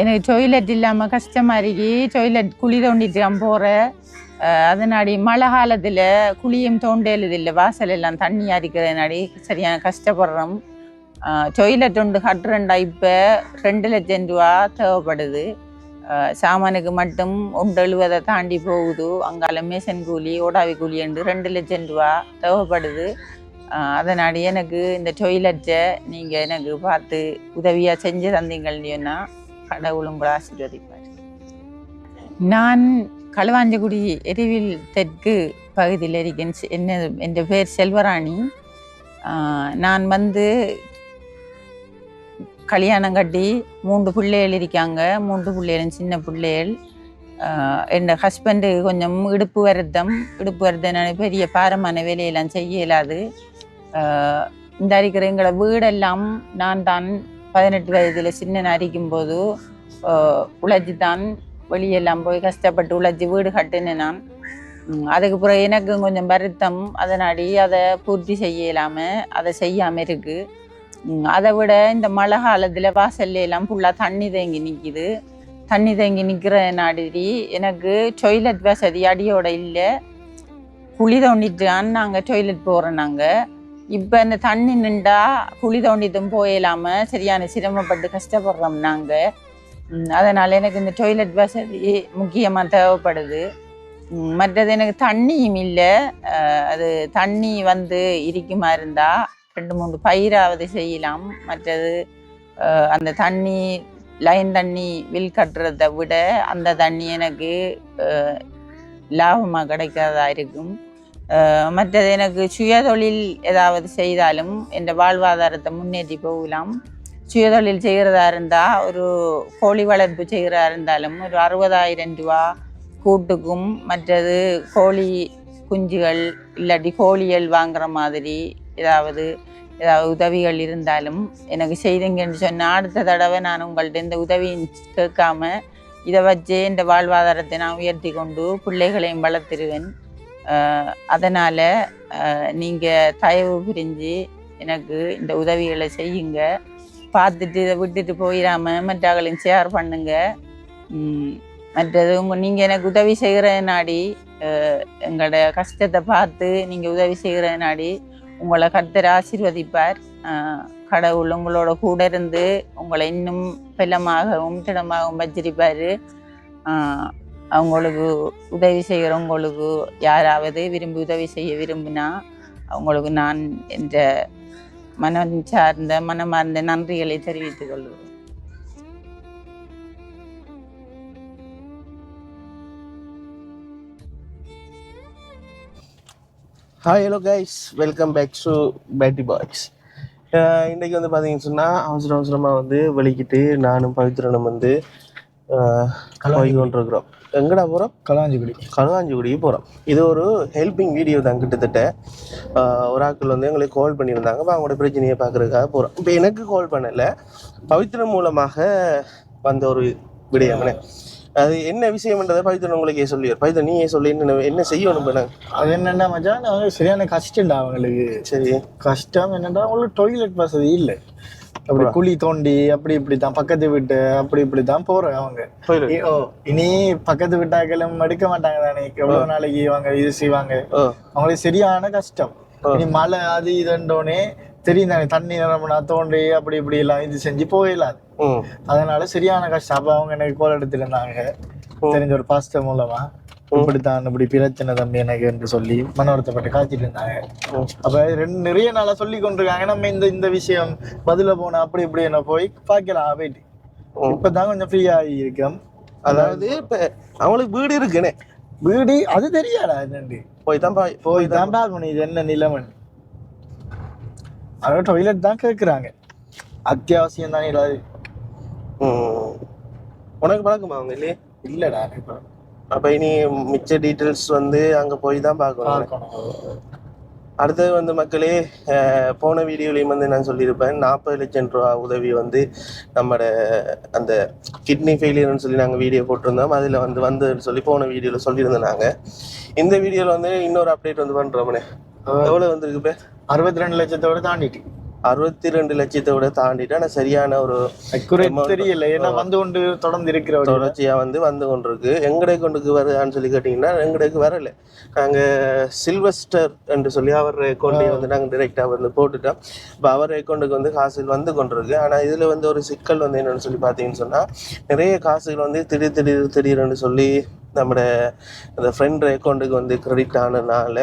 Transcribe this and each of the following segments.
எனக்கு டொய்லெட் இல்லாமல் கஷ்டமாக இருக்கு. டொய்லெட் குழி தோண்டிட்டு போகிறேன். அதனாடி மழை காலத்தில் குழியும் தோண்டேலுது இல்லை, வாசல் எல்லாம் தண்ணி அரிக்கிறதுனாடி சரியான கஷ்டப்படுறோம். டொய்லெட் ஒன்று கட்டுறேன்டா இப்போ 2 லட்சம் ரூபா தேவைப்படுது. சாமானுக்கு மட்டும் 170 தாண்டி போகுது. அங்கால மேசன் கூலி ஓடாவி கூலி என்று 2 லட்சம் ரூபா தேவைப்படுது. அதனாடி எனக்கு இந்த டொய்லெட்டை நீங்கள் எனக்கு பார்த்து உதவியாக செஞ்சு தந்தீங்கன்னா கடவுளும் கூட ஆசீர்வதிப்பார். நான் களுவாஞ்சகுடி எரிவில் தெற்கு பகுதியில் இருக்கேன். என் பேர் செல்வராணி. நான் கல்யாணம் கட்டி 3 பிள்ளைகள் இருக்காங்க. 3 பிள்ளைகளும் சின்ன பிள்ளைகள். என் ஹஸ்பண்டு கொஞ்சம் இடுப்பு வருத்தனால பெரிய பாரமான வேலையெல்லாம் செய்ய இயலாது. இந்த அரிக்கிற எங்களை வீடெல்லாம் நான் தான் 18 வயதில் சின்ன அரிக்கும்போது உழைச்சி தான் வெளியெல்லாம் போய் கஷ்டப்பட்டு உழைச்சி வீடு கட்டினேன் நான். அதுக்கு பிறகு எனக்கு கொஞ்சம் வருத்தம். அதனாடி அதை பூர்த்தி செய்ய இல்லாமல் அதை செய்யாமல் இருக்குது. அதை விட இந்த மழை காலத்தில் வாசல்ல எல்லாம் ஃபுல்லாக தண்ணி தேங்கி நிற்கிற நாடி எனக்கு டொய்லெட் வசதி அடியோட இல்லை. குழி தோண்டிட்டான் நாங்கள் டொய்லெட் போகிறோம். நாங்கள் இப்போ இந்த தண்ணி நின்றா குழி தோண்டிட்டும் போயிடாமல் சரியான சிரமப்பட்டு கஷ்டப்படுறோம் நாங்கள். அதனால் எனக்கு இந்த டொய்லெட் வசதி முக்கியமாக தேவைப்படுது. மற்றது எனக்கு தண்ணியும் இல்லை. அது தண்ணி இருக்குமா இருந்தால் 2-3 பயிராவது செய்யலாம். மற்றது அந்த தண்ணி லைன் தண்ணி வில் கட்டுறதை விட அந்த தண்ணி எனக்கு லாபமாக கிடைக்காதா இருக்கும். மற்றது எனக்கு சுயதொழில் ஏதாவது செய்தாலும் என் வாழ்வாதாரத்தை முன்னேற்றி போகலாம். சுயதொழில் செய்கிறதா இருந்தால் ஒரு கோழி வளர்ப்பு செய்கிறதா இருந்தாலும் ஒரு 60,000 ரூபா கூட்டுக்கும், மற்றது கோழி குஞ்சுகள் இல்லாட்டி கோழிகள் வாங்குற மாதிரி ஏதாவது உதவிகள் இருந்தாலும் எனக்கு செய்துங்கன்னு சொன்னால் அடுத்த தடவை நான் உங்கள்கிட்ட இந்த உதவியும் கேட்காம இதை வச்சு இந்த வாழ்வாதாரத்தை நான் உயர்த்தி கொண்டு பிள்ளைகளையும் வளர்த்துருவேன். அதனால் நீங்கள் தயவு புரிஞ்சு எனக்கு இந்த உதவிகளை செய்யுங்க. பார்த்துட்டு இதை விட்டுட்டு போயிடாமல் மற்றவர்களையும் ஷேர் பண்ணுங்க. மற்றது நீங்கள் எனக்கு உதவி செய்கிற நாடி எங்களோட கஷ்டத்தை பார்த்து நீங்கள் உதவி செய்கிற நாடி உங்களை கர்த்தர் ஆசீர்வதிப்பார். கடவுள் உங்களோட கூட இருந்து உங்களை இன்னும் பலமாகவும் திடமாகவும் வச்சிருப்பார். அவங்களுக்கு உதவி செய்கிறவங்களுக்கு யாராவது விரும்பி உதவி செய்ய விரும்பினா அவங்களுக்கு நான் என்ற மனமார்ந்த நன்றிகளை தெரிவித்துக் கொள்கிறேன். Hi, hello guys, welcome back to பேட்டி பாய்ஸ். இன்றைக்கி பார்த்தீங்கன்னு சொன்னால் அவசரமாக வெளிக்கிட்டு நானும் பவித்ரனும் போய் கொண்டிருக்கிறோம். எங்கடா போகிறோம்? களுவாஞ்சிக்குடிக்கு போகிறோம். இது ஒரு ஹெல்பிங் வீடியோ தான். கிட்டத்தட்ட ஒரு ஆட்கள் எங்களுக்கு கால் பண்ணியிருந்தாங்க. இப்போ அவங்களோட பிரச்சனையை பார்க்குறதுக்காக போகிறோம். இப்போ எனக்கு கால் பண்ணலை, பவித்ரன் மூலமாக வந்த ஒரு விடயம்னே. அது என்ன விஷயம்ன்றதை பவித்ரன் உங்களுக்கே சொல்லிடுவார். பவித்ரன் நீ சொல்லி என்ன செய்யணும்? இப்போ அது என்னென்னா மச்சான், சரியான கஷ்டம்டா அவங்களுக்கு. சரி, கஷ்டம் என்னென்னா அவங்களுக்கு டொய்லெட் வசதி இல்லை. அப்படி குழி தோண்டி அப்படி இப்படித்தான் பக்கத்து வீட்டு அப்படி இப்படித்தான் போறேன் அவங்க. இனி பக்கத்து வீட்டாக்களும் எடுக்க மாட்டாங்க தானே, எவ்வளவு நாளைக்கு இவங்க இது செய்வாங்க. அவங்களுக்கு சரியான கஷ்டம். இனி மழை அது இதுன்றோனே தெரியும் தானே, தண்ணி நிரம்பினா தோண்டி அப்படி இப்படி எல்லாம் இது செஞ்சு போயிடலாது. அதனால சரியான கஷ்டம். அப்ப அவங்க எனக்கு கோல் எடுத்துருந்தாங்க, தெரிஞ்ச ஒரு பாஸ்டர் மூலமா. இப்படித்தான் இப்படி பிரச்சனை தம்பி எனக்கு என்று சொல்லி மனவருத்தப்பட்டு காய்ச்சிட்டு இருந்தாங்க. அப்ப நிறைய நாளா சொல்லி கொண்டிருக்காங்க. நம்ம இந்த விஷயம் பதில போன அப்படி இப்படி என்ன போய் பாக்கலாம் போயிட்டு இப்பதான் கொஞ்சம் ஃப்ரீ ஆகி இருக்கோம். அதாவது இப்ப அவங்களுக்கு வீடு இருக்குன்னு வீடு அது தெரியாதா என்னண்டு போய் தான் பார்க்கணும் இது என்ன நிலைமை. அதோட டொய்லெட் தான் கேட்குறாங்க, அத்தியாவசியம் தானே. இல்லாது உனக்கு பழக்கமா அவங்க இல்லையே? இல்லடா. அப்ப இனி மிச்ச டீட்டெயில்ஸ் அங்க போய் தான் பார்க்கணும். அடுத்தது மக்களே, போன வீடியோலையும் நான் சொல்லியிருப்பேன் 40 லட்சம் ரூபா உதவி நம்மளோட அந்த கிட்னி ஃபெயிலியர்னு சொல்லி நாங்கள் வீடியோ போட்டிருந்தோம். அதில் வந்துன்னு சொல்லி போன வீடியோவில் சொல்லியிருந்தோம். நாங்கள் இந்த வீடியோவில் இன்னொரு அப்டேட் பண்ணுறோம்னே. எவ்வளோ வந்திருக்கு இப்போ? 62 லட்சத்தோட தாண்டிட்டு 62 லட்சத்தை விட தாண்டிட்டு. ஆனால் சரியான ஒரு தெரியல, ஏன்னா வந்து கொண்டு தொடர்ந்து இருக்கிற தொடர்ச்சியா வந்து கொண்டிருக்கு. எங்கடை கொண்டுக்கு வருதான்னு சொல்லி கேட்டீங்கன்னா எங்கடைக்கு வரல. நாங்கள் சில்வஸ்டர் என்று சொல்லி அவர் அக்கௌண்ட்டை வந்து நாங்கள் டிரெக்டாக வந்து போட்டுட்டோம். இப்போ அவர் அக்கௌண்ட்டுக்கு வந்து காசுகள் வந்து கொண்டிருக்கு. ஆனால் இதில் வந்து ஒரு சிக்கல் வந்து என்னென்னு சொல்லி பார்த்தீங்கன்னு சொன்னால், நிறைய காசுகள் வந்து திடீர்னு சொல்லி நம்மளோட அந்த ஃப்ரெண்ட் அக்கௌண்ட்டுக்கு வந்து கிரெடிட் ஆனதுனால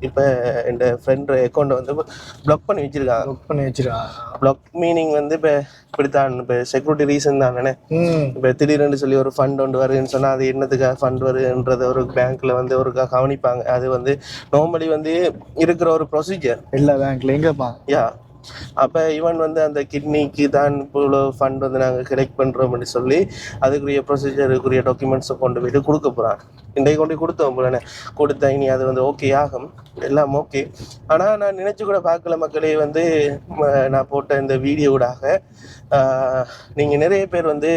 இப்போ என் ஃப்ரெண்ட் அக்கௌண்ட்டை வந்து பிளாக் பண்ணி வச்சிருக்காங்க. பிளாக் மீனிங் வந்து இப்போ இப்படித்தான், இப்போ செக்யூரிட்டி ரீசன் தானே. இப்போ திடீர்னு சொல்லி ஒரு ஃபண்ட் ஒன்று வருதுன்னு சொன்னால் அது என்னத்துக்காக ஃபண்ட் வருதுன்றத ஒரு பேங்க்ல வந்து ஒரு கவனிப்பாங்க. அது வந்து நார்மலி வந்து இருக்கிற ஒரு ப்ரொசீஜர் எல்லா பேங்க்ல எங்கப்பா. அப்போ இவன் வந்து அந்த கிட்னிக்கு தான் இவ்வளோ ஃபண்ட் வந்து நாங்கள் கலெக்ட் பண்ணுறோம்னு சொல்லி அதுக்குரிய ப்ரொசீஜருக்குரிய டாக்குமெண்ட்ஸை கொண்டு போய்ட்டு கொடுக்க போகிறான். இன்றைக்கு கொண்டு கொடுத்தோம் போலண்ணே. கொடுத்தா இனி அது வந்து ஓகே ஆகும், எல்லாம் ஓகே. ஆனால் நான் நினச்சி கூட பார்க்கல மக்களே, வந்து நான் போட்ட இந்த வீடியோடாக நீங்கள் நிறைய பேர் வந்து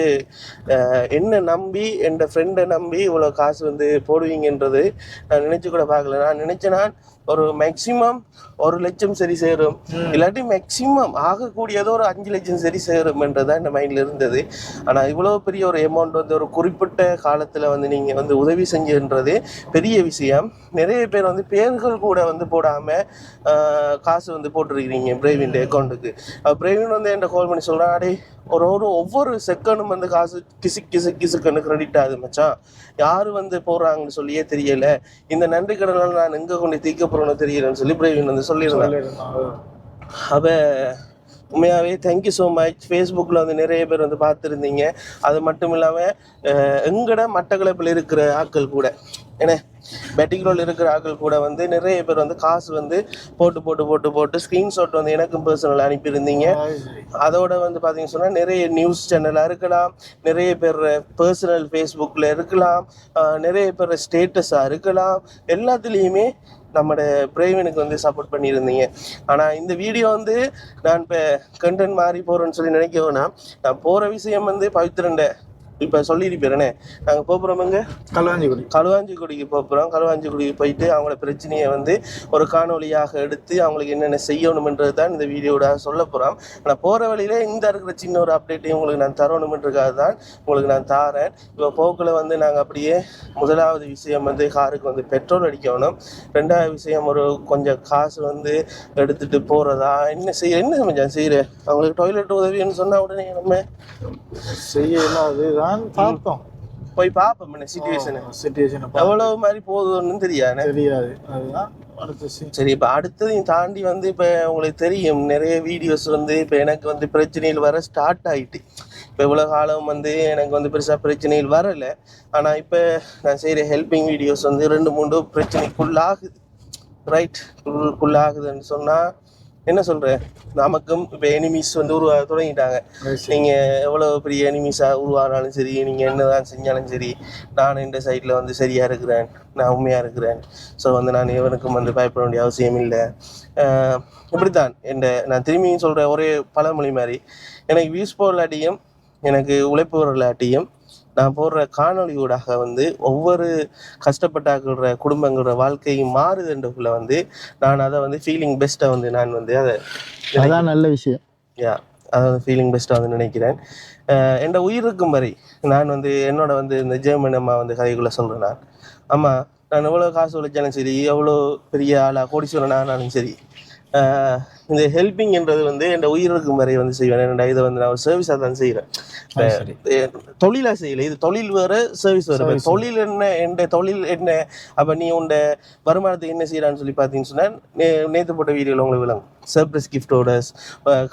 என்னை நம்பி என் ஃப்ரெண்டை நம்பி இவ்வளோ காசு வந்து போடுவீங்கன்றது நான் நினச்சி கூட பார்க்கல. நான் நினச்சேன்னா ஒரு மேக்சிமம் 1 லட்சம் சரி சேரும், இல்லாட்டி மேக்சிமம் ஆகக்கூடியதோ ஒரு 5 லட்சம் சரி சேரும்ன்றதான் இந்த மைண்டில் இருந்தது. ஆனால் இவ்வளோ பெரிய ஒரு அமௌண்ட் வந்து ஒரு குறிப்பிட்ட காலத்தில் வந்து நீங்கள் வந்து உதவி செஞ்சுன்றது பெரிய விஷயம். நிறைய பேர் வந்து பேர்கள் கூட வந்து போடாமல் காசு வந்து போட்டிருக்கிறீங்க பிரேவின் அக்கௌண்ட்டுக்கு. பிரேவின் வந்து என்கிட்ட கால் பண்ணி சொல்கிறேன், அடே ஒவ்வொரு செகண்டும் வந்து காசு கிசுக்குன்னு கிரெடிட் ஆகுது மச்சான், யார் வந்து போடுறாங்கன்னு சொல்லியே தெரியல, இந்த நன்றி கடனால் நான் எங்கே கொண்டு தீக்க போகிறோன்னு தெரியலன்னு சொல்லி பிரேவின் வந்து சொல்லியிருந்தேன். அப்போ உண்மையாகவே தேங்க்யூ ஸோ மச். ஃபேஸ்புக்கில் வந்து நிறைய பேர் வந்து பார்த்துருந்தீங்க. அது மட்டும் இல்லாமல் எங்கட மட்டக்களப்பில் இருக்கிற ஆட்கள் கூட, ஏன்னா பெட்டிக்ரோல் இருக்கிற ஆட்கள் கூட வந்து நிறைய பேர் வந்து காசு வந்து போட்டு ஸ்க்ரீன்ஷாட் வந்து எனக்கும் பர்சனல் அனுப்பியிருந்தீங்க. அதோட வந்து பார்த்தீங்கன்னு சொன்னால் நிறைய நியூஸ் சேனலாக இருக்கலாம், நிறைய பேர் பர்சனல் ஃபேஸ்புக்கில் இருக்கலாம், நிறைய பேர் ஸ்டேட்டஸாக இருக்கலாம், எல்லாத்துலேயுமே நம்மளோட பிரேவனுக்கு வந்து சப்போர்ட் பண்ணியிருந்தீங்க. ஆனால் இந்த வீடியோ வந்து நான் இப்போ கண்டென்ட் மாறி போகிறேன்னு சொல்லி நினைக்கவேனா, நான் போகிற விஷயம் வந்து பவித்ரண்ட இப்போ சொல்லியிருப்பேனே, நாங்கள் போகிறோமுங்க களுவாஞ்சிக்குடிக்கு போகிறோம். களுவாஞ்சிக்குடிக்கு போயிட்டு அவங்களோட பிரச்சனையை வந்து ஒரு காணொலியாக எடுத்து அவங்களுக்கு என்னென்ன செய்யணுமென்றது தான் இந்த வீடியோட சொல்ல போகிறோம். ஆனால் போகிற வழியில் இந்த இருக்கிற சின்ன ஒரு அப்டேட்டையும் உங்களுக்கு நான் தரணுமென்றதுக்காக தான் உங்களுக்கு நான் தாரேன். இப்போ போக்கில் வந்து நாங்கள் அப்படியே முதலாவது விஷயம் வந்து காருக்கு வந்து பெட்ரோல் அடிக்கணும், 2வது விஷயம் ஒரு கொஞ்சம் காசு வந்து எடுத்துகிட்டு போகிறதா என்ன செய்கிறேன். அவங்களுக்கு டாய்லெட் உதவின்னு சொன்னால் உடனே நம்ம செய்யலாம், அதுதான் பார்ப்போம், போய் பார்ப்போம் சிச்சுவேஷன் எவ்வளவு மாதிரி போகுதுன்னு தெரியாது. அதுதான் சரி. இப்போ அடுத்ததையும் தாண்டி வந்து இப்போ உங்களுக்கு தெரியும் நிறைய வீடியோஸ் வந்து இப்போ எனக்கு வந்து பிரச்சனைகள் வர ஸ்டார்ட் ஆகிட்டு. இப்போ இவ்வளோ காலம் வந்து எனக்கு வந்து பெருசாக பிரச்சனைகள் வரலை. ஆனால் இப்போ நான் செய்கிற ஹெல்பிங் வீடியோஸ் வந்து 2-3 பிரச்சனைக்குள்ளாகுது. ரைட்டுக்குள்ளாகுதுன்னு சொன்னால் என்ன சொல்கிறேன், நமக்கும் இப்போ எனிமீஸ் வந்து உருவாக தொடங்கிட்டாங்க. நீங்கள் எவ்வளோ பெரிய எனிமீஸாக உருவானாலும் சரி, நீங்கள் என்ன தான் செஞ்சாலும் சரி, நான் இந்த சைடில் வந்து சரியாக இருக்கிறேன், நான் உண்மையாக இருக்கிறேன். ஸோ வந்து நான் எவனுக்கும் வந்து பயப்பட வேண்டிய அவசியம் இல்லை. இப்படித்தான் நான் திரும்பியும் சொல்கிற ஒரே பழமொழி மாதிரி, எனக்கு வியூஸ் போடலாட்டியும் எனக்கு உழைப்பு வரலாட்டியும் நான் போடுற காணொலியூடாக வந்து ஒவ்வொரு கஷ்டப்பட்டாக்குற குடும்பங்களோட வாழ்க்கையும் மாறுதுன்றக்குள்ள வந்து நான் அதை வந்து ஃபீலிங் பெஸ்ட்டாக வந்து நான் வந்து அதான் நல்ல விஷயம். அதாவது ஃபீலிங் பெஸ்ட்டாக வந்து நினைக்கிறேன். என் உயிருக்கும் வரை நான் வந்து என்னோட வந்து இந்த ஜெர்மன் அம்மா வந்து கதைக்குள்ளே சொல்கிறேன். அம்மா, நான் எவ்வளோ காசு உழைச்சாலும் சரி, எவ்வளோ பெரிய ஆளாக கோடீஸ்வரனானாலும் சரி, இந்த ஹெல்பிங்ன்றது வந்து என் உயிருக்கும் வரை வந்து செய்வேன். என்னோட இதை வந்து நான் ஒரு சர்வீஸாக தான் செய்கிறேன், தொழிலாக செய்யலை. இது தொழில் வேறு, சர்வீஸ் வேறு. தொழில் என்ன, என் தொழில் என்ன, அப்போ நீ உண்ட வருமானத்துக்கு என்ன செய்யறான்னு சொல்லி பார்த்தீங்கன்னு சொன்னால் நேற்று போட்ட வீடியோவில் உங்களுக்கு விளங்கும். சர்ப்ரைஸ் கிஃப்ட் ஆர்டர்ஸ்,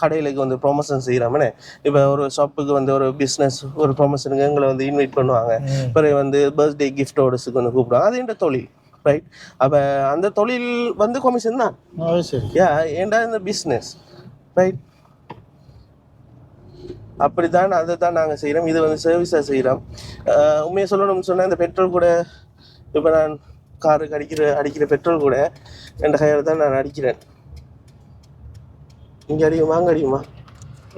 கடைகளுக்கு வந்து ப்ரொமோஷன் செய்கிறாமனே. இப்போ ஒரு ஷாப்புக்கு வந்து ஒரு பிஸ்னஸ் ஒரு ப்ரொமோஷனுக்கு எங்களை வந்து இன்வைட் பண்ணுவாங்க. பிறகு வந்து பர்த்டே கிஃப்ட் ஆர்டர்ஸுக்கு வந்து கூப்பிடுவாங்க. அது என் தொழில். ரைட். அப்போ அந்த தொழில் வந்து கமிஷன் தான். ஏன்டா இந்த பிஸ்னஸ். ரைட். அப்படித்தான் அதை தான் நாங்கள் செய்கிறோம். இது வந்து சர்வீஸாக செய்கிறோம். உண்மையை சொல்லணும்னு சொன்னால் இந்த பெட்ரோல் கூட இப்போ நான் காருக்கு அடிக்கிற பெட்ரோல் கூட என் கையில் தான் நான் அடிக்கிறேன். இங்கே அடிக்குமா, அங்கே அடிக்குமா?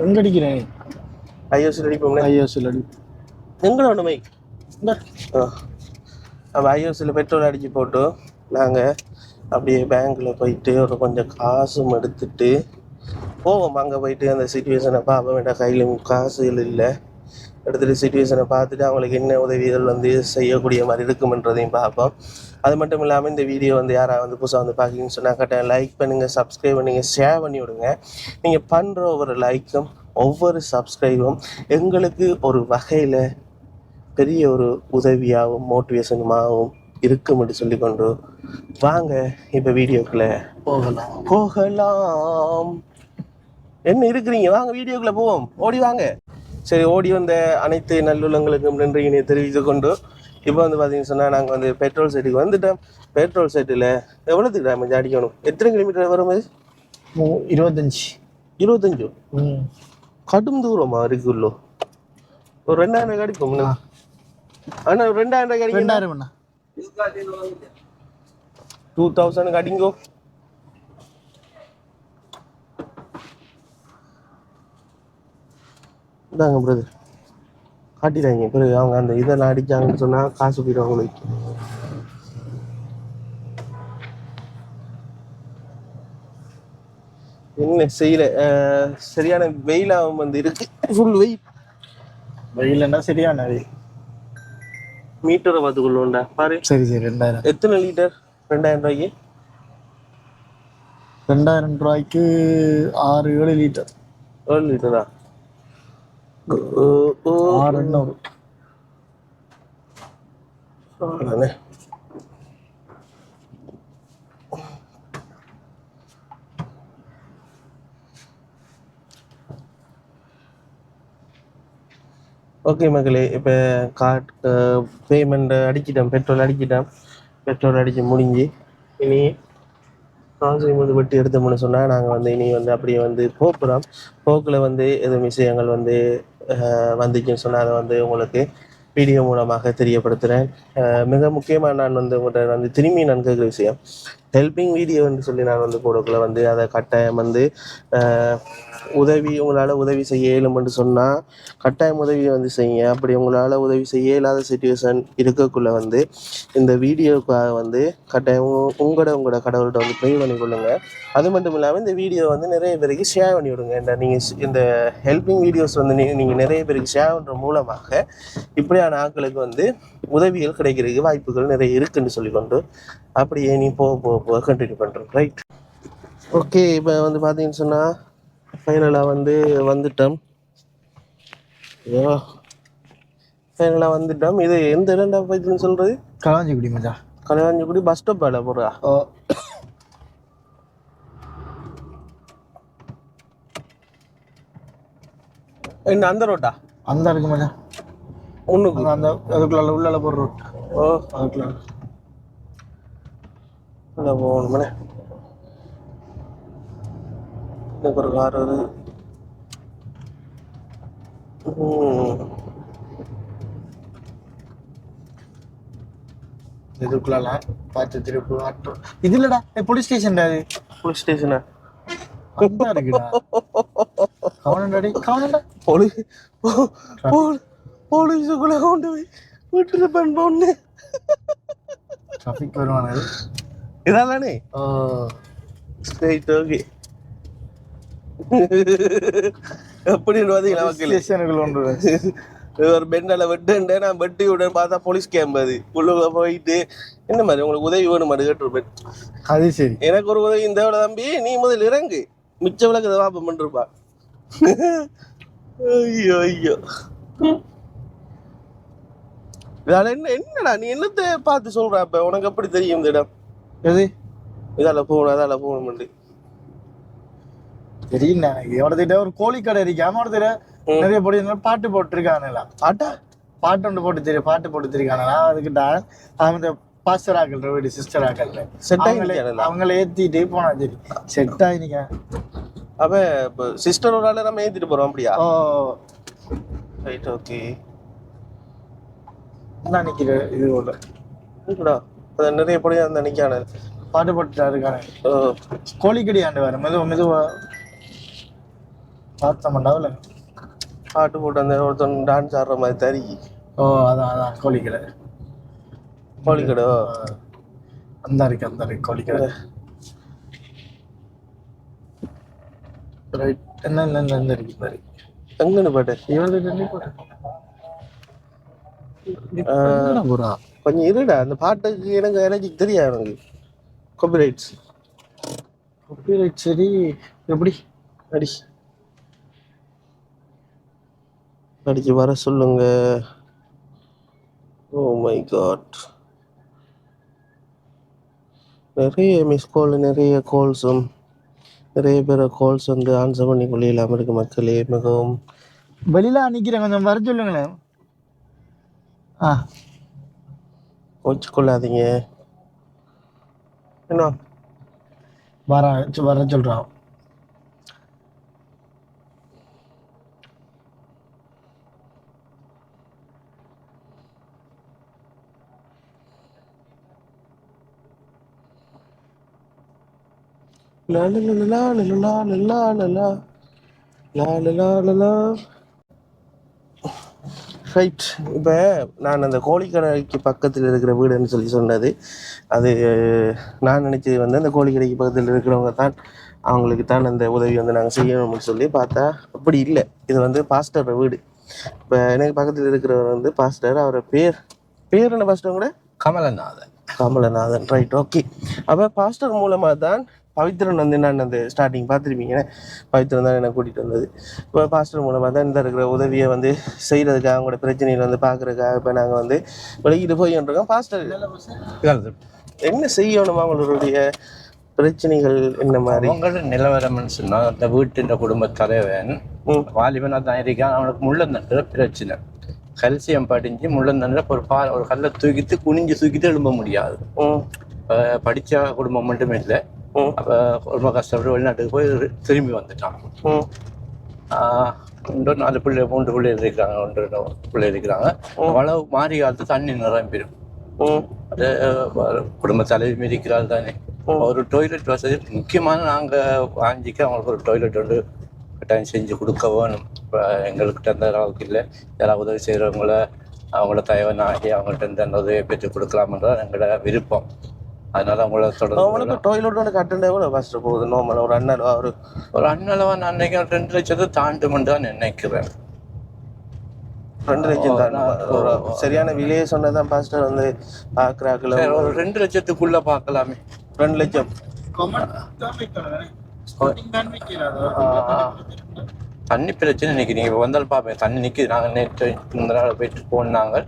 எங்கே அடிக்கிறேன்? ஐஓசியில் அடிப்போம்ல. ஐஓசியில் அடி எங்களோட ஒன்றுமை. அப்போ ஐஓசியில் பெட்ரோல் அடித்து போட்டு நாங்கள் அப்படியே பேங்க்கில் போயிட்டு ஒரு கொஞ்சம் காசும் எடுத்துட்டு போவோம் அங்கே போயிட்டு அந்த சுச்சுவேஷனை பார்ப்போம். வேண்டாம் கையிலும் காசுகள் இல்லை, எடுத்துகிட்டு சுச்சுவேஷனை பார்த்துட்டு அவங்களுக்கு என்ன உதவிகள் வந்து செய்யக்கூடிய மாதிரி இருக்குமென்றதையும் பார்ப்போம். அது மட்டும் இல்லாமல் இந்த வீடியோ வந்து யாராவது வந்து புதுசாக வந்து பார்க்கிங்கன்னு சொன்னால் கரெக்டாக லைக் பண்ணுங்கள், சப்ஸ்கிரைப் பண்ணுங்கள், ஷேர் பண்ணி விடுங்க. நீங்கள் பண்ணுற ஒவ்வொரு லைக்கும் ஒவ்வொரு சப்ஸ்கிரைபும் எங்களுக்கு ஒரு வகையில் பெரிய ஒரு உதவியாகவும் மோட்டிவேஷனுமாகவும் இருக்கும் என்று சொல்லிக்கொண்டு வாங்க இப்போ வீடியோக்குள்ளே போகலாம். என்ன இருக்கிறீங்க, வாங்க வீடியோக்குள்ளே போவோம், ஓடி வாங்க. சரி, ஓடி வந்த அனைத்து நல்லுள்ளங்களுக்கும் நன்றியினை தெரிவித்து கொண்டு இப்போ வந்து பார்த்தீங்கன்னு சொன்னால் நாங்கள் வந்து பெட்ரோல் செட்டுக்கு வந்துட்டோம். பெட்ரோல் செட்டில் எவ்வளோத்துக்கு டேமேஜ் அடிக்கணும்? எத்தனை கிலோமீட்டர் வரும்? 25. கடும் தூரமா இருக்குள்ளோ? ஒரு 2000 அடிக்கும் அண்ணா. 2000 அடிக்கும். 2000 அடிங்கோ. இதாங்க பிரதர், காட்டிடுறாங்க. பிறகு அவங்க அந்த இதெல்லாம் அடிச்சாங்கன்னு சொன்னா காசு போயிடும் அவங்களுக்கு. என்ன செய்யல, சரியான வெயிலாகவும் வந்து இருக்கு. ஃபுல் வெயில்னா சரியான வெயில். மீட்டரை பார்த்துக்கொள்ளுண்டா பாரு. சரி 2000. எத்தனை லிட்டர்? 2000 ரூபாய்க்கு 2000 ரூபாய்க்கு 6-7 லிட்டர். 7 லிட்டரா? 600. ஓகே மக்களே, இப்போ கார்ட் பேமெண்ட் அடிச்சிட்டோம், பெட்ரோல் அடித்து முடிஞ்சு இனி காசு வந்து வெட்டி எடுத்தோம்னு சொன்னால் நாங்கள் வந்து இனி வந்து அப்படியே வந்து போக்குறோம். போக்கில் வந்து எதுவும் விஷயங்கள் வந்து வந்துச்சுன்னு சொன்னால் அதை வந்து உங்களுக்கு வீடியோ மூலமாக தெரியப்படுத்துகிறேன். மிக முக்கியமாக நான் வந்து உங்கள்கிட்ட வந்து திரும்பி நான் கேட்குற விஷயம், ஹெல்பிங் வீடியோன்னு சொல்லி நான் வந்து போடக்குள்ள வந்து அதை கட்டாயம் வந்து உங்களால் உதவி செய்ய இயலும்னு சொன்னால் கட்டாயம் உதவியை வந்து செய்யுங்க. அப்படி உங்களால் உதவி செய்ய இயலாத சுச்சுவேஷன் இருக்கக்குள்ள வந்து இந்த வீடியோக்காக வந்து கட்டாயம் உங்களோட கடவுள்கிட்ட வந்து ப்ரே பண்ணி கொள்ளுங்க. அது மட்டும் இல்லாமல் இந்த வீடியோ வந்து நிறைய பேருக்கு ஷேர் பண்ணி விடுங்க. நீங்கள் இந்த ஹெல்பிங் வீடியோஸ் வந்து நீங்கள் நிறைய பேருக்கு ஷேர் பண்ணுற மூலமாக இப்படியான ஆட்களுக்கு வந்து உதவிகள் கிடைக்கிறதுக்கு வாய்ப்புகள் நிறைய இருக்குன்னு சொல்லிக்கொண்டு அப்படியே நீ போக கண்டினியூ பண்ணுறேன். Right, okay. இப்போ வந்து பார்த்தீங்கன்னு சொன்னால் ஃபைனலாக வந்து வந்துட்டோம். ஃபைனலாக வந்துட்டோம். இது எந்த இடம்டா போயிட்டுன்னு சொல்கிறது? களவாஞ்சிக்குடி மச்சா. களவாஞ்சிக்குடி பஸ் ஸ்டாப் வேலை போடுறா? என்ன அந்த ரோட்டா? அந்த இருக்கு மச்சா, ஒன்றுக்கு அந்த அதுக்குள்ள உள்ள போடுற ரோட். அதுக்குள்ள போகணுமே. ஒரு கார் வருது. இதுக்குள்ள பார்த்து திருப்பி ஆட்டோ. இது இல்லடா, போலீஸ் ஸ்டேஷன்டா. அது போலீஸ் ஸ்டேஷனா? இருக்குடா. கவனண்டா போலீஸுக்குள்ள கொண்டு போய் விட்டுட்டு பண்ணு. டிராஃபிக் வருவானு இதானே? Straight, okay. அப்படின்னு ஒரு பெண்ணால வெட்டுண்டே நான் வெட்டி விட பார்த்தா போலீஸ் கேம்ப். அது உள்ள போயிட்டு என்ன மாதிரி உங்களுக்கு உதவி வேணும் மாதிரி கேட்டுருப்பேன். அது சரி, எனக்கு ஒரு உதவி இந்த தம்பி, நீ முதல் இறங்கு, மிச்ச விளக்கு இதை வாப்பம் பண்ணிருப்பா. ஐயோ இதால என்னடா நீ என்னத்தை பார்த்து சொல்ற? அப்ப உனக்கு எப்படி தெரியும் இந்த இடம்? எது இதால போகணும் தெரியும். எனக்கு எவ்வளோ ஒரு கோழி கடை இருக்கு, அவனோட நிறைய போட்டு பாட்டு போட்டுருக்கானுங்களா? பாட்டு ஒன்று போட்டு தெரியும், பாட்டு போட்டு தெரியானுங்களா? அதுக்கிட்ட அவங்க பாஸ்டர் ஆக்கல்ற வீடு சிஸ்டர் ஆக்கல்ற அவங்கள ஏத்திட்டு போனா சரி செட் ஆயினிக்க. அப்ப சிஸ்டர் ஒரு ஆளு நம்ம ஏத்திட்டு போறோம் அப்படியா? Right, okay. நான் நிக்கிற இது போல நிறைய படி அந்த நிக்கான பாட்டு போட்டுட்டா இருக்கானே. கோழிக்கடி ஆண்டு வேற மெதுவா பார்த்த மாட்டாவில்ல, பாட்டு போட்டு அந்த ஒருத்தன் டான்ஸ் ஆடுற மாதிரி தறி. அதான் கோழிக்கடை. அந்த இருக்கு கோழிக்கடை. ரைட். என்ன இருக்கு பாரு. எங்கன்னு பாட்டு இவரது தண்ணி போட்டு போறா. கொஞ்சம் இருடா, அந்த பாட்டுக்கு எனக்கு தெரியாது. எனக்கு காப்பிரைட்ஸ். காப்பிரைட் சரி. எப்படி அடி அடிச்சு வர சொல்லுங்க. ஓ மை காட், நிறைய மிஸ் கால், நிறைய கால்ஸும், நிறைய பேர் கால்ஸ் வந்து ஆன்சர் பண்ணி கொள்ளையில்லாமல் இருக்கு மக்களே. மிகவும் வெளியில நிக்கிறேன், கொஞ்சம் வர சொல்லுங்களேன். வச்சு கொள்ளாதீங்க. என்ன வர சொல்றான். ரைட். இப்போ நான் அந்த கோழிக்கடைக்கு பக்கத்தில் இருக்கிற வீடுன்னு சொல்லி சொன்னது, அது நான் நினச்சது வந்து அந்த கோழிக்கடைக்கு பக்கத்தில் இருக்கிறவங்க தான், அவங்களுக்கு தான் அந்த உதவி வந்து நாங்கள் செய்யணும்னு சொல்லி பார்த்தா அப்படி இல்லை. இது வந்து பாஸ்டர் வீடு. இப்போ எனக்கு பக்கத்தில் இருக்கிறவர் வந்து பாஸ்டர். அவரை பேர் என்ன பாஸ்டர் கூட? கமலநாதன். Right, okay. அப்போ பாஸ்டர் மூலமாக தான் பவித்ரன் வந்து நான் அந்த ஸ்டார்டிங் பார்த்துருப்பீங்க, பவித்ரன் தான் என்னை கூட்டிகிட்டு வந்தது. இப்போ பாஸ்டர் மூலமாக தான் இந்த இருக்கிற உதவியை வந்து செய்கிறதுக்காக, அவங்களோட பிரச்சனையில் வந்து பார்க்குறதுக்காக இப்போ நாங்கள் வந்து வெளியிட்டு போயிட்டுருக்கோம். பாஸ்டர் என்ன செய்யணுமா, அவங்களுடைய பிரச்சனைகள் என்ன மாதிரி? அவங்களோட நிலவரம்னு சொன்னால், அந்த வீட்டின் குடும்ப தலைவன் வாலிபனாக தான் இருக்கான். அவனுக்கு முள்ளந்தண்டுல பிரச்சனை, கல்சியம் படிஞ்சு முள்ளந்தண்டுல ஒரு கல்லை தூக்கிட்டு தூக்கிட்டு எழும்ப முடியாது. படித்த குடும்பம் மட்டுமே இல்லை, அப்போ ரொம்ப கஷ்டப்பட்டு வெளிநாட்டுக்கு போய் திரும்பி வந்துட்டான். இன்னொரு 4 பிள்ளை 3 பிள்ளைகள் இருக்கிறாங்க, 1 பிள்ளை இருக்கிறாங்க. அவ்வளவு மாறி காலத்து தண்ணி நிரம்பிடும். அது குடும்ப தலைவி மிதிக்கிறாள் தானே. ஒரு டாய்லெட் வசதி முக்கியமான நாங்கள் வாங்கிக்க அவங்களுக்கு ஒரு டாய்லெட் வந்து கட்டாயம் செஞ்சு கொடுக்க வேணும். இப்போ எங்கள்கிட்ட அந்த அளவுக்கு இல்லை. யாராவது உதவி செய்கிறவங்கள அவங்கள தயவனாகி அவங்கள்ட்ட அந்த உதவியை பெற்று கொடுக்கலாம்ன்றது எங்களோட விருப்பம். அதனால அவங்கள தொடர்ந்து டாய்லெட்டோட கட்டணம் எவ்வளோ பாஸ்டர் போகுது நார்மலாக? ஒரு அண்ணளவா நான் நினைக்கிறேன் 2 லட்சத்தை தாண்டுமென்று தான் நினைக்கிறேன். 2 லட்சம் தான் சரியான விலையை சொன்னதான் பாஸ்டர் வந்து பார்க்குறாக்குல. ஒரு 2 லட்சத்துக்குள்ள பார்க்கலாமே. 2 லட்சம் தண்ணி பிரச்சனை நிற்கி. நீங்கள் வந்தாலும் பார்ப்பேன், தண்ணி நிற்கிது. நாங்கள் நேற்று இந்த நாள் போயிட்டு போனாங்க,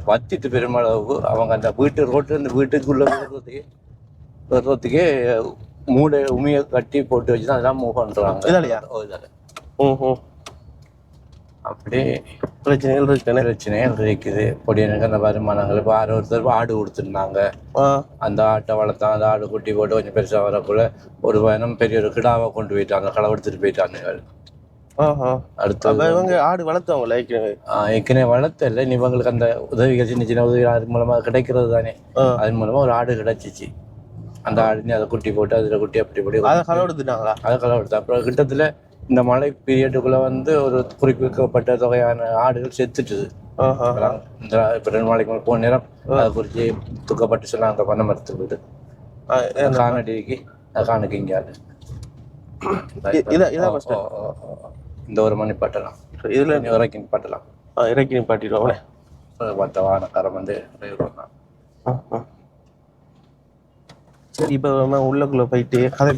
வத்திட்டு பெருமளவு. அவங்க அந்த ரோட்டில் வீட்டுக்குள்ளே வர்றதுக்கே உமியை கட்டி போட்டு வச்சு தான் அதெல்லாம் மூவ் பண்ணுறாங்க. அப்படி பிரச்சனைகள் இருக்குது. பொடியனுக்கு அந்த வருமானங்கள் இப்போ ஒருத்தர் ஆடு கொடுத்துருந்தாங்க. அந்த ஆட்டை வளர்த்தாங்க. அந்த ஆடு குட்டி போட்டு கொஞ்சம் பெருசாக வரக்குள்ள ஒரு பயணம் பெரிய ஒரு கிடாவை கொண்டு போயிட்டாங்க, களை எடுத்துட்டு போயிட்டாங்க. அடுத்து ஆடு வளர்த்தவங்கள ஏற்கனவே வளர்த்தல, இவங்களுக்கு அந்த உதவிகள் சின்ன சின்ன உதவி அது மூலமாக கிடைக்கிறது தானே. அதன் மூலமாக ஒரு ஆடு கிடைச்சிச்சு. அந்த ஆடு அதை குட்டி போட்டு அதில் குட்டி அப்படி அதை களை எடுத்து அப்புறம் கிட்டத்தில் இந்த மழை பீரியடுக்குள்ள வந்து ஒரு குறிப்பிட்ட தொகையான ஆடுகள் செத்துட்டுது. இந்த இப்போ 2 நாளைக்கு போன நேரம் அதை குறித்து துக்கப்பட்டு சொன்னாங்க. அந்த பண்ண மரத்துக்கு போயிட்டு காணடிக்கு காணுக்கு இங்கே இந்த ஒரு மணி பாட்டலாம். இதில் இறக்கி பாட்டலாம், இறக்கி பாட்டிடுவோம். மற்ற வாகனக்காரன் வந்து சரி. இப்போ உள்ளக்குள்ள போயிட்டு கதை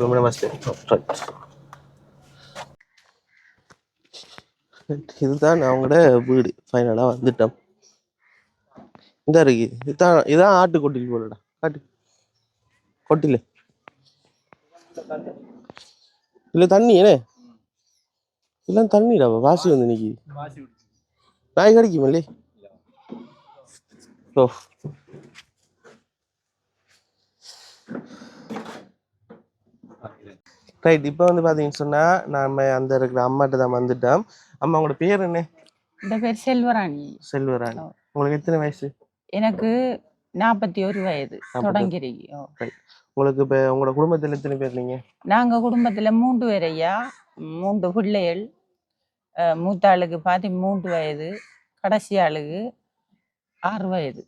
இதுதான் அவங்களோட வீடு. ஃபைனலாக வந்துட்டோம். இந்த இருக்கு, இதான் ஆட்டு கொட்டில் போலடா. காட்டு கொட்டில இல்லை தண்ணி ஏனே இல்லை தண்ணிடா. வாசி வந்து இன்னைக்கு நாய் கடிக்குமில்லே. ஓ ரைட். இப்போ வந்து பார்த்தீங்கன்னு சொன்னால் நம்ம அந்த இருக்கிற அம்மாட்ட தான் வந்துட்டோம். அம்மா உங்களோட பேர் என்ன? இந்த பேர் செல்வராணி. செல்வராணி. உங்களுக்கு எத்தனை வயசு? எனக்கு 41 வயது தொடங்கிருக்கு. உங்களுக்கு இப்போ உங்களோட குடும்பத்தில் எத்தனை பேர் நீங்க? நாங்கள் குடும்பத்தில் 3 பேர் ஐயா, 3 பிள்ளைகள். மூத்த ஆளுக்கு 13 வயது, கடைசி ஆளுக்கு 6 வயது,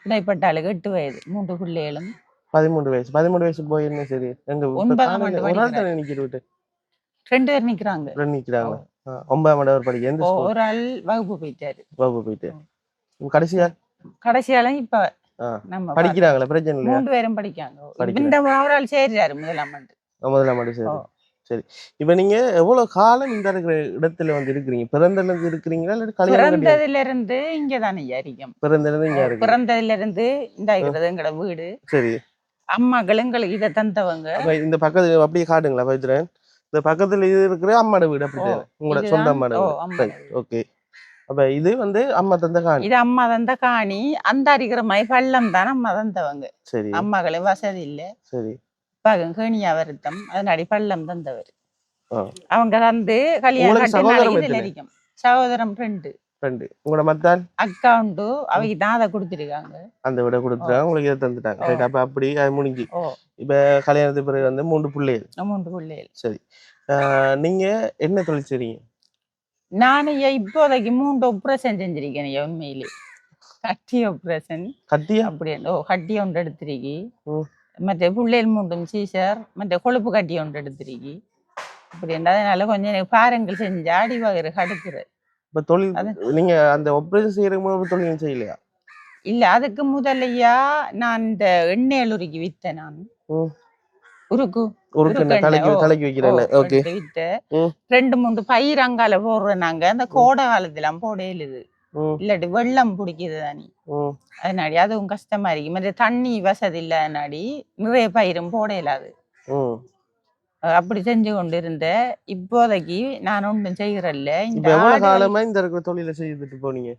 இடைப்பட்ட ஆளுக்கு 8 வயது. 3 பிள்ளைகளும் 13 வயசு. 13 வயசு போயிருந்தேன். சரி, எங்க 9ஆம் ஆண்டு நினைக்கிட்டு 2 பேர் நிக்கிறாங்க. 2 நிக்கிறாங்க. 9ஆம் ஆண்டு படிக்க எந்த ஸ்கூல்? ஒரு ஆள் வகுப்பு போயிட்டாரு. வகுப்பு போயிட்டு. கடைசியா இப்ப நம்ம படிக்கிறாங்களா? பிரச்சனை இல்லையா? 3 பேரும் படிக்காங்க. இந்த ஒரு ஆள் சேர்றாரு முதலாம் ஆண்டு. முதலாம் ஆண்டு சரி. சரி. இப்ப நீங்க எவ்வளவு காலம் இந்த இருக்கிற இடத்துல வந்து இருக்கிறீங்க? பிறந்ததுல இருந்து இருக்கிறீங்களா இல்ல கல்யாணம் பிறந்ததுல இருந்து இங்க தானே இருக்கோம். பிறந்ததுல இருந்து இங்க இருக்கு. பிறந்ததுல இருந்து இந்த இருக்கிறது எங்கட வீடு. சரி. அம்மாக்கள் எங்களுக்கு இதை தந்தவங்க. இந்த பக்கத்துல அப்படியே காட்டுங்களா பவித்ரன்? இந்த பக்கத்துல இது இருக்கிற அம்மாட வீடு அப்படி உங்களோட சொந்த அம்மாட வீடு. ஓகே. அப்ப இது வந்து அம்மா தந்த காணி. இது அம்மா தந்த காணி. அந்த அடிக்கிற மாதிரி பள்ளம் தான் அம்மா தந்தவங்க. சரி. அம்மாக்களே வசதி இல்ல. சரி. கேணியா வருத்தம் அதனாடி பள்ளம் தந்தவர். அவங்க வந்து கல்யாணம் சகோதரம் 2. உங்களோட மத்தான் அக்கா உண்டு. அவங்க தான் அதை கொடுத்துருக்காங்க. அந்த விட கொடுத்துருக்காங்க. உங்களுக்கு இதை தந்துட்டாங்க. அப்ப அப்படி அது முடிஞ்சு இப்ப கல்யாணத்துக்கு பிறகு வந்து 3 பிள்ளைகள். சரி. நீங்க என்ன தொழில் செய்றீங்க? நானு இப்போதைக்கு 3 ஆபரேஷன் செஞ்சிருக்கேன். உண்மையிலே கட்டி ஆபரேஷன். கட்டியா? அப்படி கட்டி ஒன்று எடுத்திருக்கி. மற்ற பிள்ளைகள் 3 சீசர். மற்ற கொழுப்பு கட்டி ஒன்று எடுத்திருக்கி. அப்படி அதனால கொஞ்சம் எனக்கு பாரங்கள் செஞ்சு அடி வகை கடுக்குறது. இப்ப தொழில் நீங்க அந்த ஆபரேஷன் செய்யறதுக்கு தொழில் செய்யலையா? இல்ல அதுக்கு முதல்லையா நான் இந்த எண்ணெய் உருக்கி வித்தேன். நான் உருக்கு தலைக்கு வைக்கிறேன். வித்த 2-3 பயிர் அங்கால போடுறேன். நாங்க அந்த கோடை காலத்துல போட எழுது இல்லாட்டி வெள்ளம் பிடிக்குது தானே. அதனாடி அதுவும் கஷ்டமா இருக்கு. மற்ற தண்ணி வசதி இல்லாதனாடி நிறைய பயிரும் போட இயலாது. அப்படி செஞ்சு கொண்டு இருந்த. இப்போதைக்கு நான் ஒன்றும் செய்யறல்ல. இந்த தொழில செய்துட்டு போனீங்க